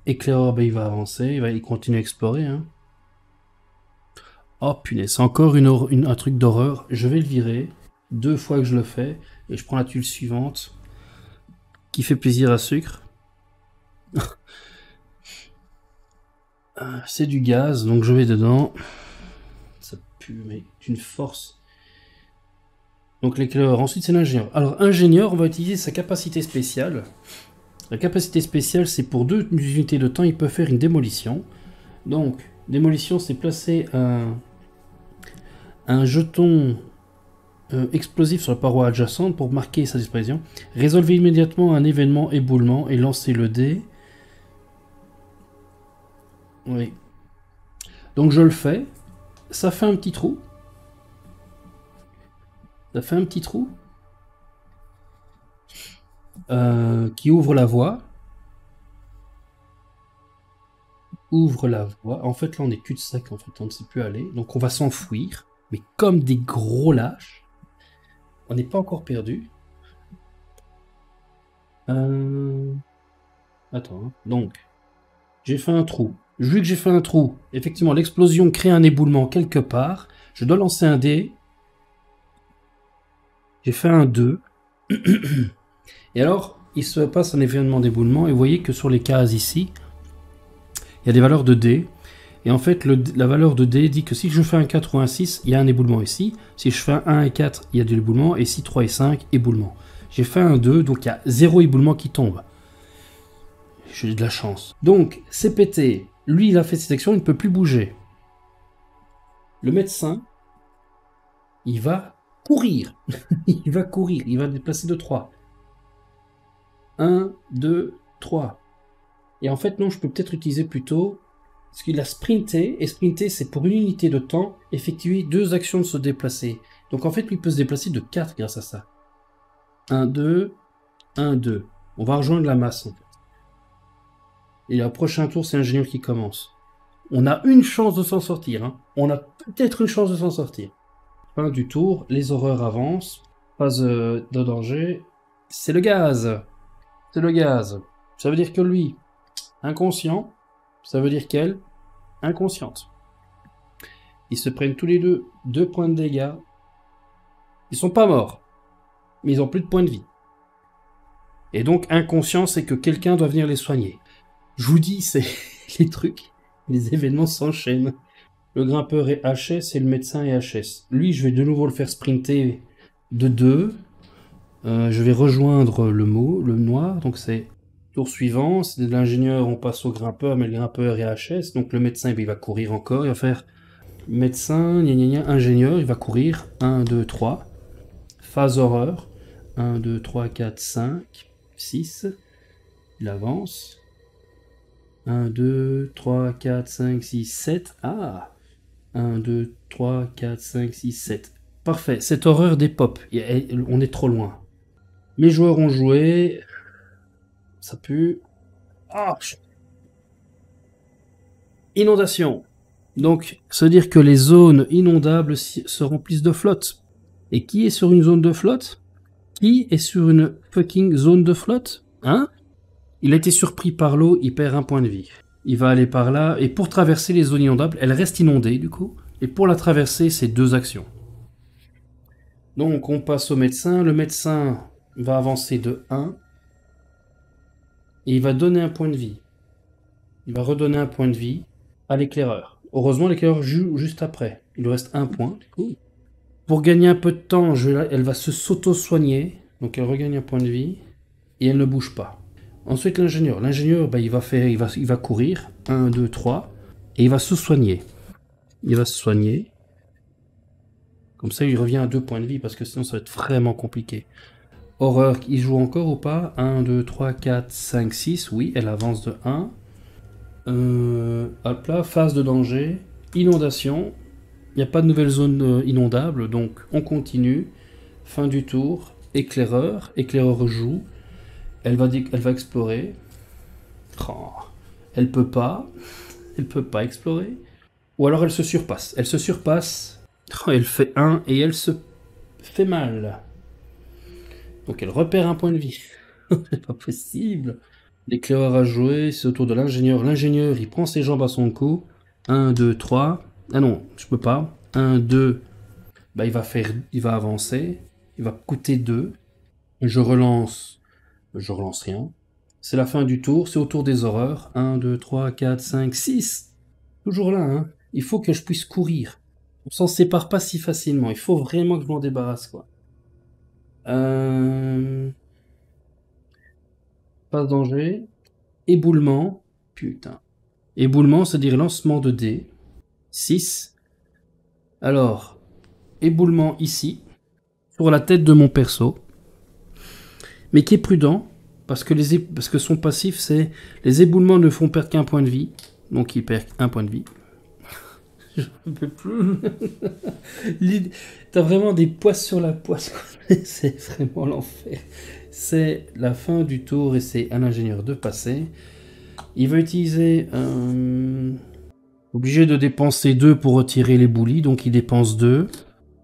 Éclaireur, ben, il va avancer, il continue à explorer. Hein. Oh punaise, c'est encore un truc d'horreur. Je vais le virer. 2 fois que je le fais. Et je prends la tuile suivante. Qui fait plaisir à sucre. C'est du gaz, donc je vais dedans. Ça pue, mais d'une force. Donc l'éclaireur. Ensuite, c'est l'ingénieur. Alors, ingénieur, on va utiliser sa capacité spéciale. La capacité spéciale, c'est pour 2 unités de temps, il peut faire une démolition. Donc, démolition, c'est placer un jeton explosif sur la paroi adjacente pour marquer sa disparition. Résolvez immédiatement un événement éboulement et lancez le dé. Oui. Donc je le fais. Ça fait un petit trou. Ça fait un petit trou. Qui ouvre la voie. Ouvre la voie. En fait, là, on est cul-de-sac. En fait, on ne sait plus aller. Donc, on va s'enfuir. Mais comme des gros lâches. On n'est pas encore perdu. Attends. Hein. Donc, j'ai fait un trou. Vu que j'ai fait un trou, effectivement, l'explosion crée un éboulement quelque part. Je dois lancer un dé. J'ai fait un 2. Et alors, il se passe un événement d'éboulement. Et vous voyez que sur les cases ici, il y a des valeurs de dés. Et en fait, la valeur de D dit que si je fais un 4 ou un 6, il y a un éboulement ici. Si je fais un 1 et 4, il y a de l'éboulement. Et si 3 et 5, éboulement. J'ai fait un 2, donc il y a 0 éboulement qui tombe. J'ai de la chance. Donc, c'est pété. Lui, il a fait cette action, il ne peut plus bouger. Le médecin, il va courir. Il va courir, il va déplacer de 3. 1, 2, 3. Et en fait, non, je peux peut-être utiliser plutôt... Parce qu'il a sprinté, et sprinter, c'est pour une unité de temps, effectuer 2 actions de se déplacer. Donc en fait, lui peut se déplacer de 4 grâce à ça. 1, 2, 1, 2. On va rejoindre la masse, en fait. Et le prochain tour, c'est l'ingénieur qui commence. On a une chance de s'en sortir. Hein. On a peut-être une chance de s'en sortir. Fin du tour, les horreurs avancent. Phase de danger. C'est le gaz. C'est le gaz. Ça veut dire que lui, inconscient. Ça veut dire qu'elle, inconsciente. Ils se prennent tous les deux 2 points de dégâts. Ils sont pas morts, mais ils ont plus de points de vie. Et donc, inconscient, c'est que quelqu'un doit venir les soigner. Je vous dis, c'est les trucs, les événements s'enchaînent. Le grimpeur est HS et le médecin est HS. Lui, je vais de nouveau le faire sprinter de 2. Je vais rejoindre le noir, donc c'est tour suivant. C'est de l'ingénieur, on passe au grimpeur, mais le grimpeur est HS. Donc le médecin, il va courir encore, il va faire médecin, ingénieur, il va courir. 1, 2, 3. Phase horreur. 1, 2, 3, 4, 5, 6. Il avance. 1, 2, 3, 4, 5, 6, 7. Ah 1, 2, 3, 4, 5, 6, 7. Parfait, cette horreur des pop. On est trop loin. Les joueurs ont joué. Ça pue. Ah Inondation. Donc, ça veut dire que les zones inondables se remplissent de flotte. Et qui est sur une zone de flotte? Qui est sur une fucking zone de flotte? Hein? Il a été surpris par l'eau, il perd un point de vie. Il va aller par là, et pour traverser les zones inondables, elle reste inondée du coup. Et pour la traverser, c'est 2 actions. Donc on passe au médecin. Le médecin va avancer de 1. Et il va donner un point de vie. Il va redonner un point de vie à l'éclaireur. Heureusement, l'éclaireur joue juste après. Il lui reste 1 point. Cool. Pour gagner un peu de temps, elle va se s'auto-soigner. Donc elle regagne un point de vie. Et elle ne bouge pas. Ensuite, l'ingénieur. L'ingénieur, bah, il va courir. 1, 2, 3. Et il va se soigner. Il va se soigner. Comme ça, il revient à 2 points de vie. Parce que sinon, ça va être vraiment compliqué. Horreur, il joue encore ou pas? 1, 2, 3, 4, 5, 6. Oui, elle avance de 1. Hop là, phase de danger. Inondation. Il n'y a pas de nouvelle zone inondable. Donc, on continue. Fin du tour. Éclaireur. Éclaireur joue. Elle va explorer. Oh, elle peut pas. Elle peut pas explorer. Ou alors elle se surpasse. Elle se surpasse. Oh, elle fait 1 et elle se fait mal. Donc elle repère un point de vie. C'est pas possible. L'éclaireur a joué, c'est au tour de l'ingénieur. L'ingénieur, il prend ses jambes à son cou. 1, 2, 3. Ah non, je peux pas. 1, 2. Bah, il va avancer. Il va coûter 2. Je relance. Je relance rien. C'est la fin du tour. C'est au tour des horreurs. 1, 2, 3, 4, 5, 6. Toujours là, hein. Il faut que je puisse courir. On s'en sépare pas si facilement. Il faut vraiment que je m'en débarrasse, quoi. Pas de danger. Éboulement. Putain. Éboulement, c'est-à-dire lancement de dés. 6. Alors, éboulement ici, sur la tête de mon perso. Mais qui est prudent, parce que son passif, c'est les éboulements ne font perdre qu'un point de vie. Donc il perd un point de vie. Je ne peux plus. T'as vraiment des poisses sur la poisse. C'est vraiment l'enfer. C'est la fin du tour et c'est à l'ingénieur de passer. Il va utiliser obligé de dépenser 2 pour retirer les boulis, donc il dépense 2.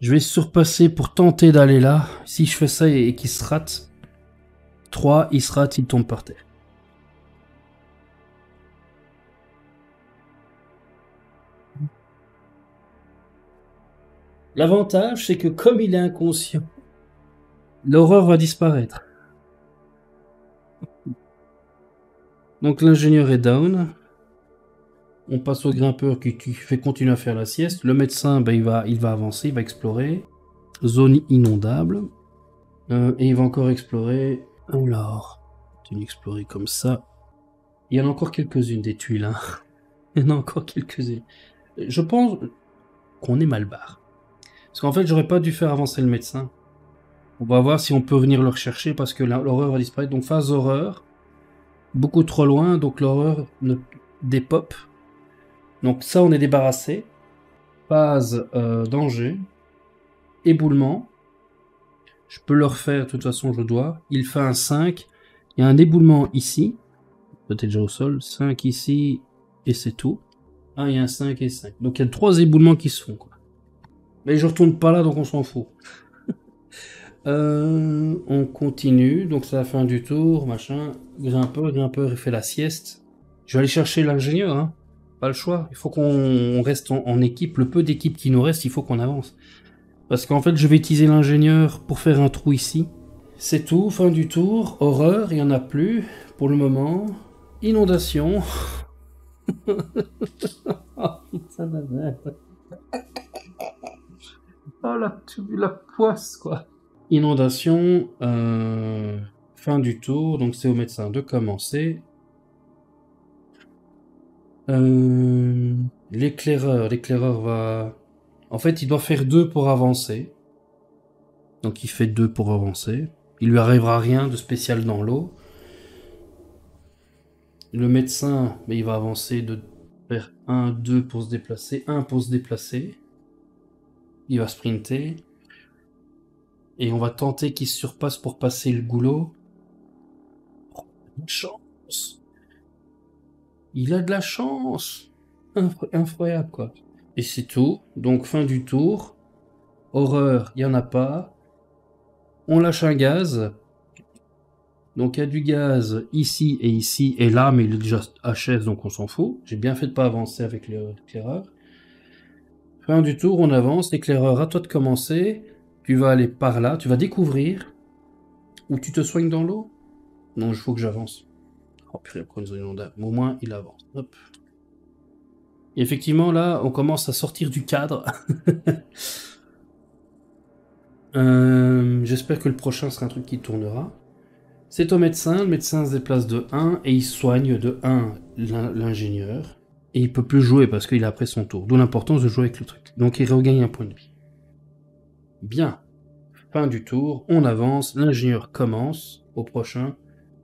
Je vais surpasser pour tenter d'aller là. Si je fais ça et qu'il se rate, 3, il se rate, il tombe par terre. L'avantage, c'est que comme il est inconscient, l'horreur va disparaître. Donc l'ingénieur est down. On passe au grimpeur qui fait continuer à faire la sieste. Le médecin, ben, il va avancer, il va explorer. Zone inondable. Et il va encore explorer. Alors, continue explorer comme ça. Il y en a encore quelques-unes des tuiles. Hein. Il y en a encore quelques-unes. Je pense qu'on est mal barre. Parce qu'en fait, j'aurais pas dû faire avancer le médecin. On va voir si on peut venir le rechercher parce que l'horreur va disparaître. Donc phase horreur. Beaucoup trop loin, donc l'horreur dépop. Donc ça, on est débarrassé. Phase danger. Éboulement. Je peux le refaire, de toute façon, je dois. Il fait un 5. Il y a un éboulement ici. Peut-être déjà au sol. 5 ici. Et c'est tout. Ah, il y a un 5 et 5. Donc il y a 3 éboulements qui se font, quoi. Mais je retourne pas là, donc on s'en fout. On continue. Donc c'est la fin du tour, machin. Grimpeur, il fait la sieste. Je vais aller chercher l'ingénieur, hein. Pas le choix. Il faut qu'on reste en équipe. Le peu d'équipe qui nous reste, il faut qu'on avance. Parce qu'en fait, je vais utiliser l'ingénieur pour faire un trou ici. C'est tout, fin du tour. Horreur, il n'y en a plus pour le moment. Inondation. Oh putain de merde. Oh la poisse, quoi. Inondation. Fin du tour. Donc c'est au médecin de commencer. L'éclaireur va... En fait, il doit faire 2 pour avancer. Donc il fait 2 pour avancer. Il lui arrivera rien de spécial dans l'eau. Le médecin, mais il va avancer de faire 1, 2 pour se déplacer, 1 pour se déplacer. Il va sprinter. Et on va tenter qu'il se surpasse pour passer le goulot. Oh, une chance. Il a de la chance. Incroyable, quoi. Et c'est tout. Donc fin du tour. Horreur, il n'y en a pas. On lâche un gaz. Donc il y a du gaz ici, et là, mais il est déjà HS, donc on s'en fout. J'ai bien fait de pas avancer avec l'éclaireur. Fin du tour, on avance. L'éclaireur, à toi de commencer. Tu vas aller par là, tu vas découvrir. Ou tu te soignes dans l'eau. Non, il faut que j'avance. Oh purée, encore une zone inondable. Mais au moins, il avance. Hop. Et effectivement, là, on commence à sortir du cadre. J'espère que le prochain sera un truc qui tournera. C'est au médecin, le médecin se déplace de 1 et il soigne de 1 l'ingénieur. Et il peut plus jouer parce qu'il a après son tour. D'où l'importance de jouer avec le truc. Donc il regagne un point de vie. Bien. Fin du tour, on avance, l'ingénieur commence. Au prochain.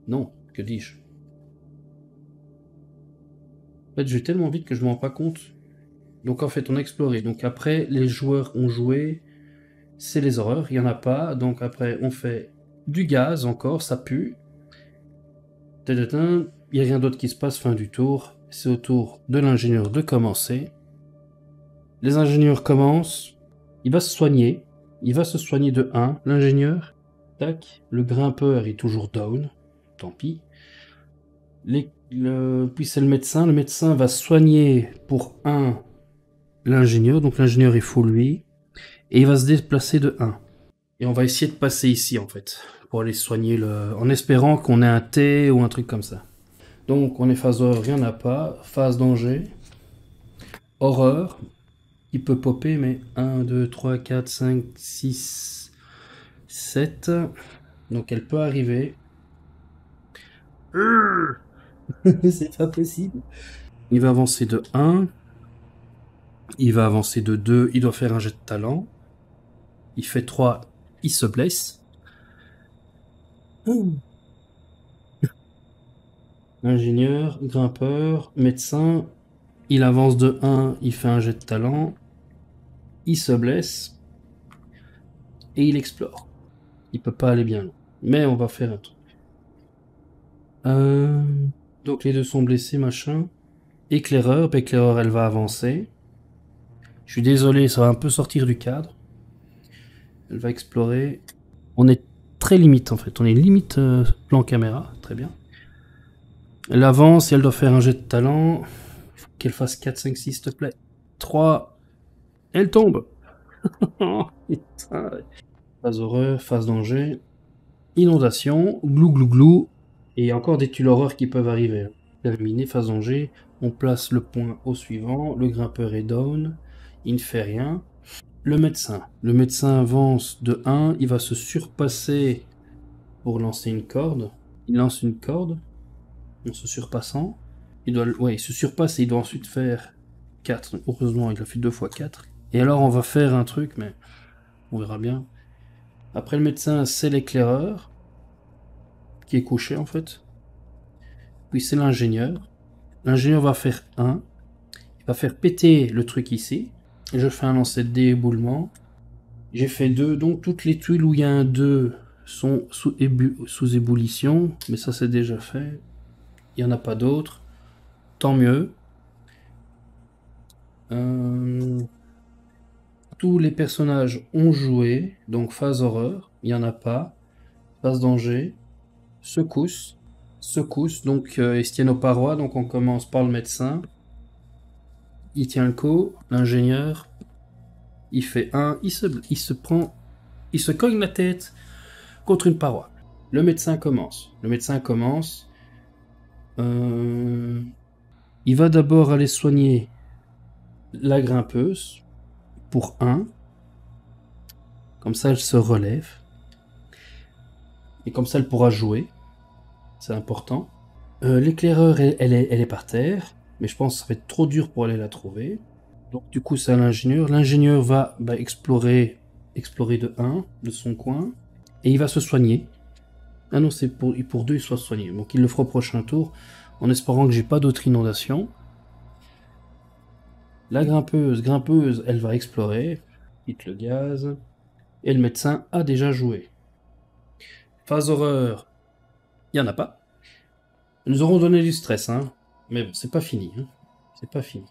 Non, que dis-je? En fait, je vais tellement vite que je me rends pas compte. Donc en fait, on a exploré. Donc après, les joueurs ont joué. C'est les horreurs, il n'y en a pas. Donc après, on fait du gaz encore, ça pue. Il n'y a rien d'autre qui se passe, fin du tour. C'est au tour de l'ingénieur de commencer. Les ingénieurs commencent. Il va se soigner. Il va se soigner de 1, l'ingénieur. Tac. Le grimpeur est toujours down. Tant pis. Puis c'est le médecin. Le médecin va soigner pour 1 l'ingénieur. Donc l'ingénieur, il faut lui. Et il va se déplacer de 1. Et on va essayer de passer ici, en fait. Pour aller soigner en espérant qu'on ait un T ou un truc comme ça. Donc on est phase horreur, il n'y en a pas. Phase danger. Horreur. Il peut popper, mais 1, 2, 3, 4, 5, 6, 7. Donc elle peut arriver. C'est pas possible. Il va avancer de 1. Il va avancer de 2. Il doit faire un jet de talent. Il fait 3. Il se blesse. Ingénieur, grimpeur, médecin. Il avance de 1. Il fait un jet de talent. Il se blesse. Et il explore. Il peut pas aller bien loin. Mais on va faire un truc. Donc les deux sont blessés, machin. Éclaireur, éclaireur, elle va avancer. Je suis désolé, ça va un peu sortir du cadre. Elle va explorer. On est très limite en fait. On est limite plan caméra. Très bien. Elle avance et elle doit faire un jet de talent. Il faut qu'elle fasse 4, 5, 6, s'il te plaît. 3. Elle tombe. Putain. Phase horreur, phase danger. Inondation. Glou glou glou. Et il y a encore des tuiles horreurs qui peuvent arriver. Terminé, phase danger. On place le point au suivant. Le grimpeur est down. Il ne fait rien. Le médecin. Le médecin avance de 1. Il va se surpasser pour lancer une corde. Il lance une corde en se surpassant. Il se surpasse et il doit ensuite faire 4. Heureusement, il a fait 2 fois 4. Et alors, on va faire un truc, mais on verra bien. Après le médecin, c'est l'éclaireur qui est couché en fait. Puis c'est l'ingénieur. L'ingénieur va faire 1. Il va faire péter le truc ici. Et je fais un lancer de d'éboulement. J'ai fait 2. Donc toutes les tuiles où il y a un 2 sont sous ébullition. Mais ça c'est déjà fait. Il n'y en a pas d'autres. Tant mieux. Tous les personnages ont joué. Donc phase horreur. Il n'y en a pas. Phase danger. Secousse. Secousse. Donc ils se tiennent aux parois. Donc on commence par le médecin. Il tient le coup. L'ingénieur. Il fait 1. Il se cogne la tête contre une paroi. Le médecin commence. Il va d'abord aller soigner la grimpeuse pour 1. Comme ça, elle se relève. Et comme ça, elle pourra jouer. C'est important. L'éclaireur, elle est par terre. Mais je pense que ça va être trop dur pour aller la trouver. Donc du coup, c'est à l'ingénieur. L'ingénieur va explorer de 1 de son coin. Et il va se soigner. Ah non, c'est pour 2, il soit soigné. Donc il le fera au prochain tour. En espérant que j'ai pas d'autres inondations. La grimpeuse, elle va explorer. Quitte le gaz. Et le médecin a déjà joué. Phase horreur, il n'y en a pas. Ils nous auront donné du stress, hein. Mais bon, c'est pas fini. Hein. C'est pas fini.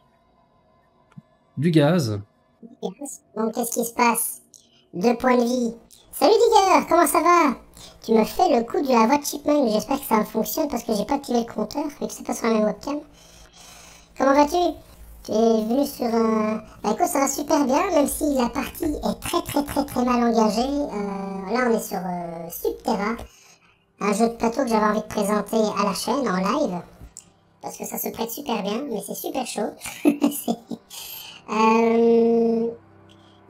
Du gaz. Bon, qu'est-ce qui se passe? 2 points de vie. Salut Digger, comment ça va? Tu me fais le coup de la voix de Chipmunk, j'espère que ça fonctionne parce que j'ai pas activé le compteur, vu que c'est pas sur la même webcam. Comment vas-tu? Tu es venu sur un... Bah écoute, ça va super bien, même si la partie est très mal engagée. Là, on est sur Subterra, un jeu de plateau que j'avais envie de présenter à la chaîne, en live. Parce que ça se prête super bien, mais c'est super chaud.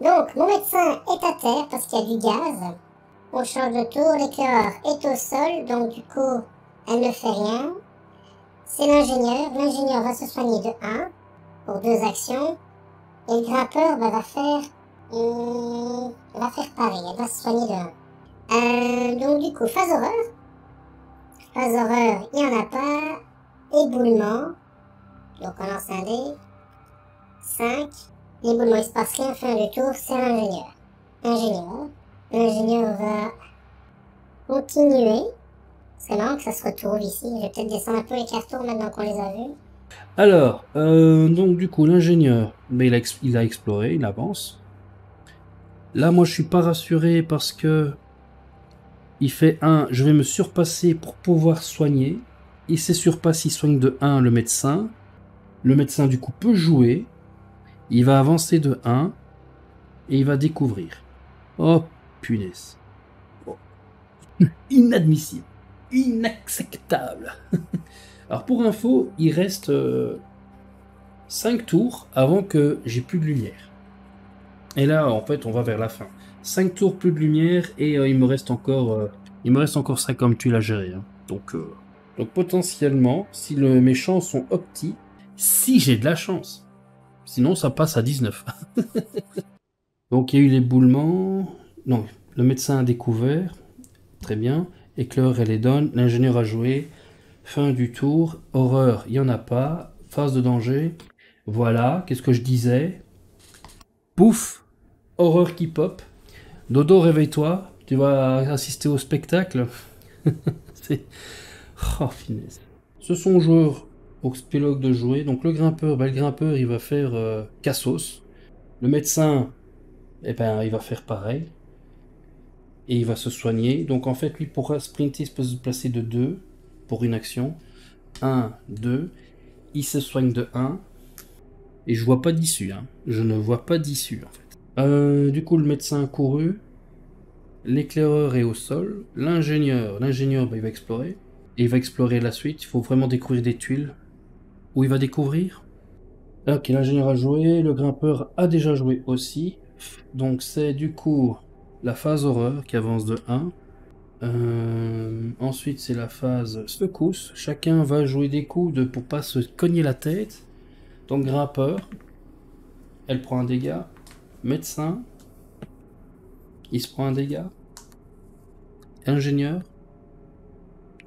Donc, mon médecin est à terre parce qu'il y a du gaz. On change de tour, l'éclaireur est au sol, donc du coup, elle ne fait rien. C'est l'ingénieur. L'ingénieur va se soigner de 1 pour 2 actions. Et le grimpeur va faire pareil, elle va se soigner de 1. Donc du coup, phase horreur. Phase horreur, il n'y en a pas. Éboulement. Donc on lance un dé. 5. L'éboulement, il se passe rien, fin de tour, c'est l'ingénieur. L'ingénieur va continuer. C'est marrant que ça se retrouve ici. Je vais peut-être descendre un peu les cartons maintenant qu'on les a vus. Alors, donc du coup, l'ingénieur, il a exploré, il avance. Là, moi, je suis pas rassuré parce que il fait 1, je vais me surpasser pour pouvoir soigner. Il s'est surpassé, il soigne de 1 le médecin. Le médecin, du coup, peut jouer. Il va avancer de 1 et il va découvrir. Oh, punaise. Oh. Inadmissible. Inacceptable. Alors, pour info, il reste 5 tours avant que j'ai plus de lumière. Et là, en fait, on va vers la fin. 5 tours, plus de lumière, et il me reste encore 50 tuiles à gérer. Hein. Donc, potentiellement, si les méchants sont opti, si j'ai de la chance. Sinon, ça passe à 19. Donc, il y a eu l'éboulement. Non, le médecin a découvert. Très bien. Éclaireur, elle les donne. L'ingénieur a joué. Fin du tour. Horreur, il n'y en a pas. Phase de danger. Voilà, qu'est-ce que je disais? Pouf! Horreur qui pop. Dodo, réveille-toi. Tu vas assister au spectacle. C'est... Oh, finesse. Ce sont joueurs au spélogue de jouer. Donc le grimpeur, le grimpeur, il va faire Cassos. Le médecin, eh ben, il va faire pareil. Et il va se soigner. Donc en fait, lui pourra sprinter, il peut se placer de 2 pour une action. 1, 2. Il se soigne de 1. Et je vois pas d'issue. Hein. Je ne vois pas d'issue en fait. Du coup, le médecin a couru. L'éclaireur est au sol. L'ingénieur, il va explorer. Et il va explorer la suite. Il faut vraiment découvrir des tuiles. Où il va découvrir. Ok, l'ingénieur a joué. Le grimpeur a déjà joué aussi. Donc c'est du coup la phase horreur qui avance de 1. Ensuite c'est la phase secousse. Chacun va jouer des coups pour pas se cogner la tête. Donc grimpeur. Elle prend un dégât. Médecin. Il se prend un dégât. Ingénieur.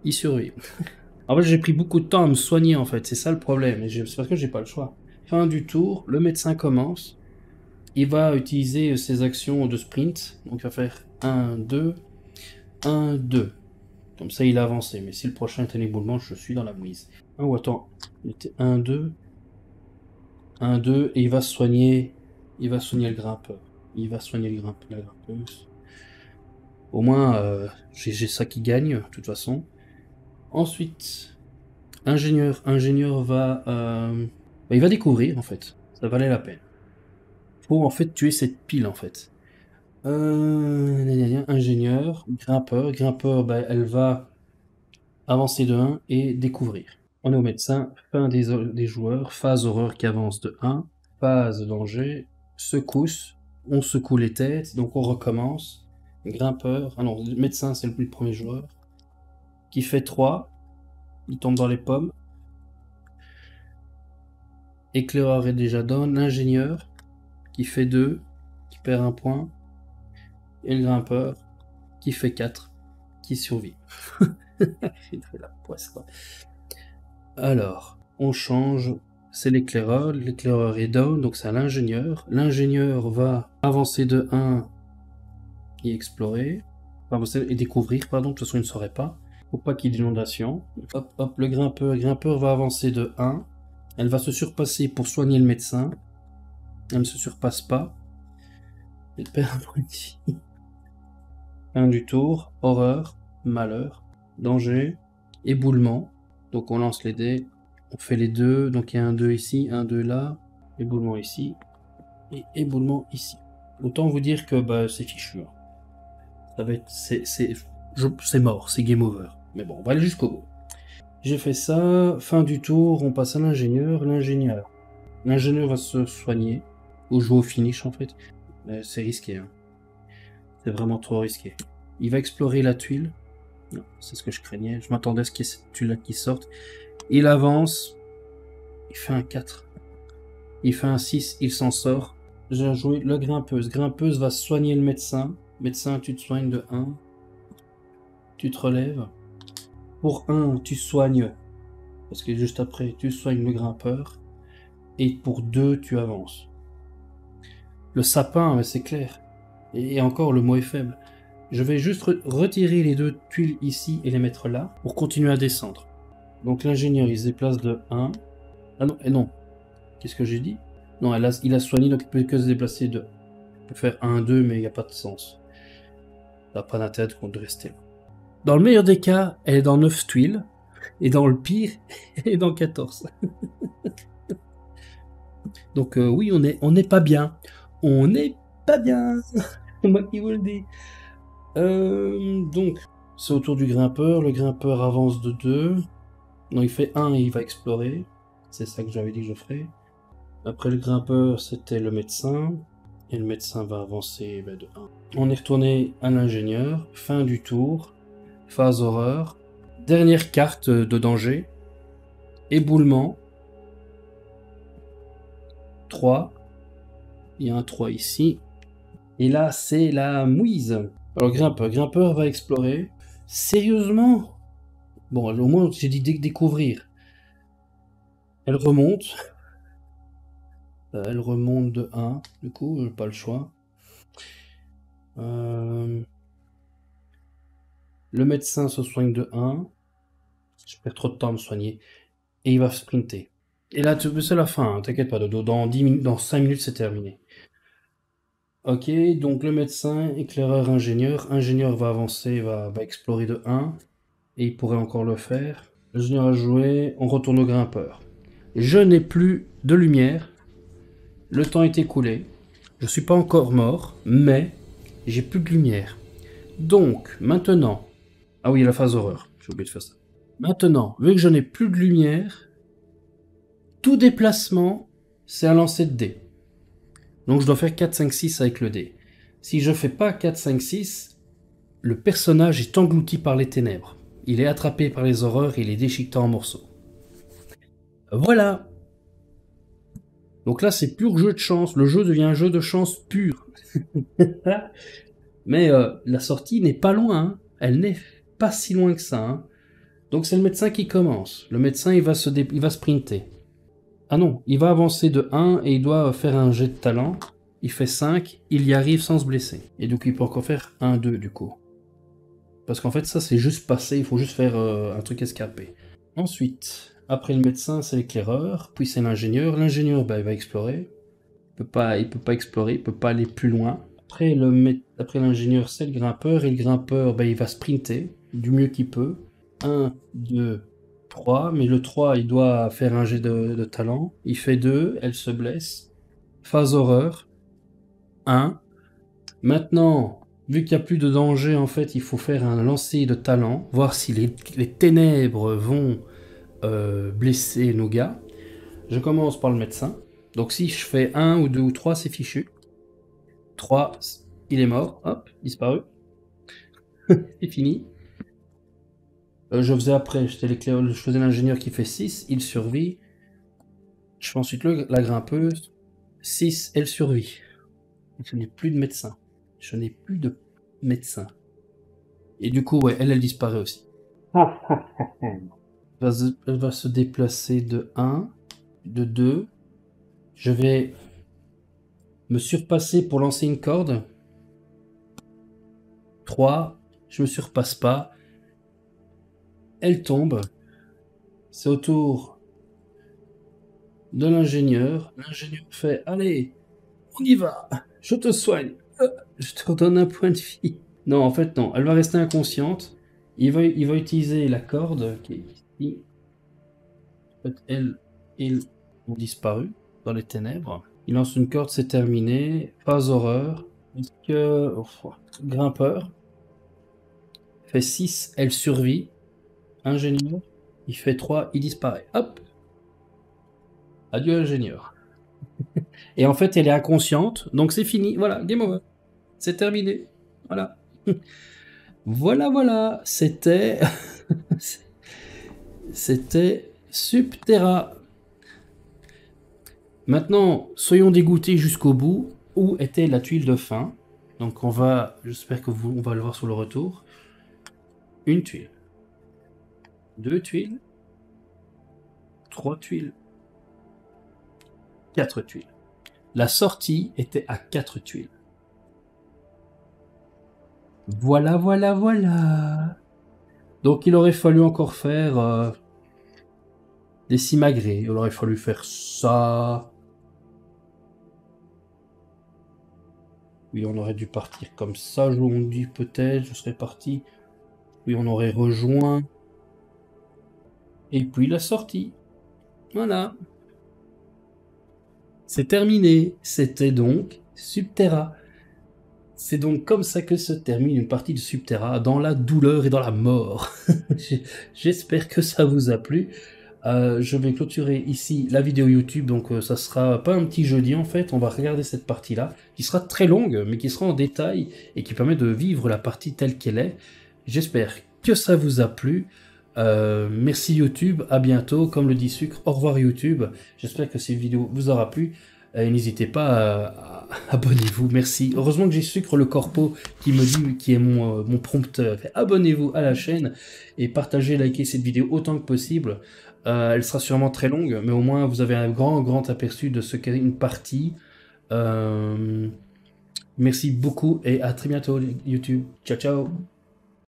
Il survit. En fait, j'ai pris beaucoup de temps à me soigner, en fait. C'est ça le problème. Et c'est parce que j'ai pas le choix. Fin du tour, le médecin commence. Il va utiliser ses actions de sprint. Donc, il va faire 1, 2, 1, 2. Comme ça, il a avancé. Mais si le prochain est un éboulement, je suis dans la mouise. Oh, attends. Il était 1, 2. 1, 2. Et il va soigner. Il va soigner le grimpeur. Il va soigner la grimpeuse. Au moins, j'ai ça qui gagne, de toute façon. Ensuite, ingénieur va, il va découvrir en fait. Ça valait la peine. Faut en fait tuer cette pile en fait. Ingénieur, grimpeur, elle va avancer de 1 et découvrir. On est au médecin, fin des joueurs, phase horreur qui avance de 1, phase danger, secousse, on secoue les têtes, donc on recommence. Grimpeur, non, médecin c'est le premier joueur, qui fait 3, il tombe dans les pommes. Éclaireur est déjà down. L'ingénieur qui fait 2, qui perd 1 point. Et le grimpeur qui fait 4, qui survit. Il fait la poisse quoi. Alors, on change. C'est l'éclaireur est down, donc c'est à l'ingénieur. L'ingénieur va avancer de 1 et explorer. Avancer et découvrir, pardon, de toute façon il ne saurait pas. Faut pas qu'il y ait d'inondation. Hop, hop, le grimpeur va avancer de 1. Elle va se surpasser pour soigner le médecin. Elle ne se surpasse pas. Elle perd un point de vie. Fin du tour, horreur, malheur, danger, éboulement. Donc on lance les dés, on fait les deux. Donc il y a un 2 ici, un 2 là, éboulement ici, et éboulement ici. Autant vous dire que c'est fichu. Hein. Ça va être, c'est mort, c'est game over. Mais bon, on va aller jusqu'au bout. J'ai fait ça, fin du tour, on passe à l'ingénieur. L'ingénieur va se soigner, ou jouer au finish en fait. Mais c'est risqué, hein. C'est vraiment trop risqué. Il va explorer la tuile. Non, c'est ce que je craignais. Je m'attendais à ce qu'il y ait cette tuile-là qui sorte. Il avance. Il fait un 4. Il fait un 6. Il s'en sort. J'ai joué le grimpeuse. Grimpeuse va soigner le médecin. Médecin, tu te soignes de 1. Tu te relèves. Pour 1, tu soignes. Parce que juste après, tu soignes le grimpeur. Et pour 2, tu avances. Le sapin, c'est clair. Et encore, le mot est faible. Je vais juste retirer les 2 tuiles ici et les mettre là pour continuer à descendre. Donc l'ingénieur, il se déplace de 1. Ah non, et non. Qu'est-ce que j'ai dit? Non, il a soigné, donc il peut que se déplacer de. Il peut faire 1, 2, mais il n'y a pas de sens. Ça n'a pas d'intérêt de rester là. Dans le meilleur des cas, elle est dans 9 tuiles. et dans le pire, et dans 14. Donc oui, on n'est pas bien. On n'est pas bien. C'est moi qui vous le dis. Donc, c'est au tour du grimpeur. Le grimpeur avance de 2. Non, il fait 1 et il va explorer. C'est ça que j'avais dit que je ferais. Après le grimpeur, c'était le médecin. Et le médecin va avancer de 1. On est retourné à l'ingénieur. Fin du tour. Phase horreur. Dernière carte de danger. Éboulement. 3. Il y a un 3 ici. Et là, c'est la mouise. Alors, grimpeur va explorer. Sérieusement? Bon, au moins, j'ai dit découvrir. Elle remonte. Elle remonte de 1. Du coup, pas le choix. Le médecin se soigne de 1. Je perds trop de temps à me soigner. Et il va sprinter. Et là, c'est la fin, hein, t'inquiète pas, Dodo. Dans 10 minutes, dans 5 minutes, c'est terminé. Ok, donc le médecin, éclaireur, ingénieur. Ingénieur va avancer, va explorer de 1. Et il pourrait encore le faire. L'ingénieur a joué, on retourne au grimpeur. Je n'ai plus de lumière. Le temps est écoulé. Je suis pas encore mort, mais j'ai plus de lumière. Donc, maintenant... Ah oui, la phase horreur. J'ai oublié de faire ça. Maintenant, vu que je n'ai plus de lumière, tout déplacement, c'est un lancer de dés. Donc je dois faire 4, 5, 6 avec le dé. Si je fais pas 4, 5, 6, le personnage est englouti par les ténèbres. Il est attrapé par les horreurs et il est déchiqueté en morceaux. Voilà. Donc là, c'est pur jeu de chance. Le jeu devient un jeu de chance pur. Mais la sortie n'est pas loin. Hein. Elle n'est pas si loin que ça. Hein. Donc c'est le médecin qui commence. Le médecin, il va sprinter. Ah non, il va avancer de 1 et il doit faire un jet de talent. Il fait 5, il y arrive sans se blesser. Et donc il peut encore faire 1, 2 du coup. Parce qu'en fait ça c'est juste passer, il faut juste faire un truc escapé. Ensuite, après le médecin c'est l'éclaireur, puis c'est l'ingénieur. L'ingénieur il va explorer. Il peut pas explorer, il peut pas aller plus loin. Après l'ingénieur c'est le grimpeur, et le grimpeur il va sprinter du mieux qu'il peut. 1, 2, 3, mais le 3 il doit faire un jet de talent. Il fait 2, elle se blesse. Phase horreur. 1. Maintenant, vu qu'il n'y a plus de danger, en fait, il faut faire un lancer de talent, voir si les ténèbres vont blesser nos gars. Je commence par le médecin. Donc si je fais 1 ou 2 ou 3, c'est fichu. 3, il est mort. Hop, disparu. C'est fini. Je faisais après, je faisais l'ingénieur qui fait 6, il survit. Je fais ensuite la grimpeuse. 6, elle survit. Je n'ai plus de médecin. Je n'ai plus de médecin. Et du coup, ouais, elle disparaît aussi. Elle va se déplacer de 1, de 2. Je vais me surpasser pour lancer une corde. 3, je me surpasse pas. Elle tombe. C'est au tour de l'ingénieur. L'ingénieur fait, allez, on y va, je te soigne. Je te redonne un point de vie. Non, en fait, non. Elle va rester inconsciente. Il va utiliser la corde qui est ici. En fait, elle, ils ont disparu dans les ténèbres. Il lance une corde, c'est terminé. Pas horreur. Est-ce que... grimpeur. Fait 6, elle survit. Ingénieur. Il fait 3, il disparaît. Hop. Adieu, ingénieur. Et en fait, elle est inconsciente. Donc c'est fini. Voilà, game over. C'est terminé. Voilà. Voilà. C'était... C'était Subterra. Maintenant, soyons dégoûtés jusqu'au bout. Où était la tuile de fin? Donc j'espère que on va le voir sur le retour. Une tuile. 2 tuiles. 3 tuiles. 4 tuiles. La sortie était à 4 tuiles. Voilà. Donc il aurait fallu encore faire des simagrées. Il aurait fallu faire ça. Oui, on aurait dû partir comme ça, je vous dis peut-être, je serais parti. Oui, on aurait rejoint. Et puis la sortie. Voilà. C'est terminé. C'était donc Subterra. C'est donc comme ça que se termine une partie de Subterra, dans la douleur et dans la mort. J'espère que ça vous a plu. Je vais clôturer ici la vidéo YouTube, donc ça sera pas un petit jeudi en fait, on va regarder cette partie-là, qui sera très longue, mais qui sera en détail, et qui permet de vivre la partie telle qu'elle est. J'espère que ça vous a plu. Merci YouTube, à bientôt, comme le dit Sucre, au revoir YouTube. J'espère que cette vidéo vous aura plu. N'hésitez pas abonnez-vous, merci. Heureusement que j'ai Sucre le corpo qui me dit, qui est mon prompteur. Abonnez-vous à la chaîne et partagez, likez cette vidéo autant que possible. Elle sera sûrement très longue, mais au moins vous avez un grand aperçu de ce qu'est une partie. Merci beaucoup et à très bientôt YouTube. Ciao ciao.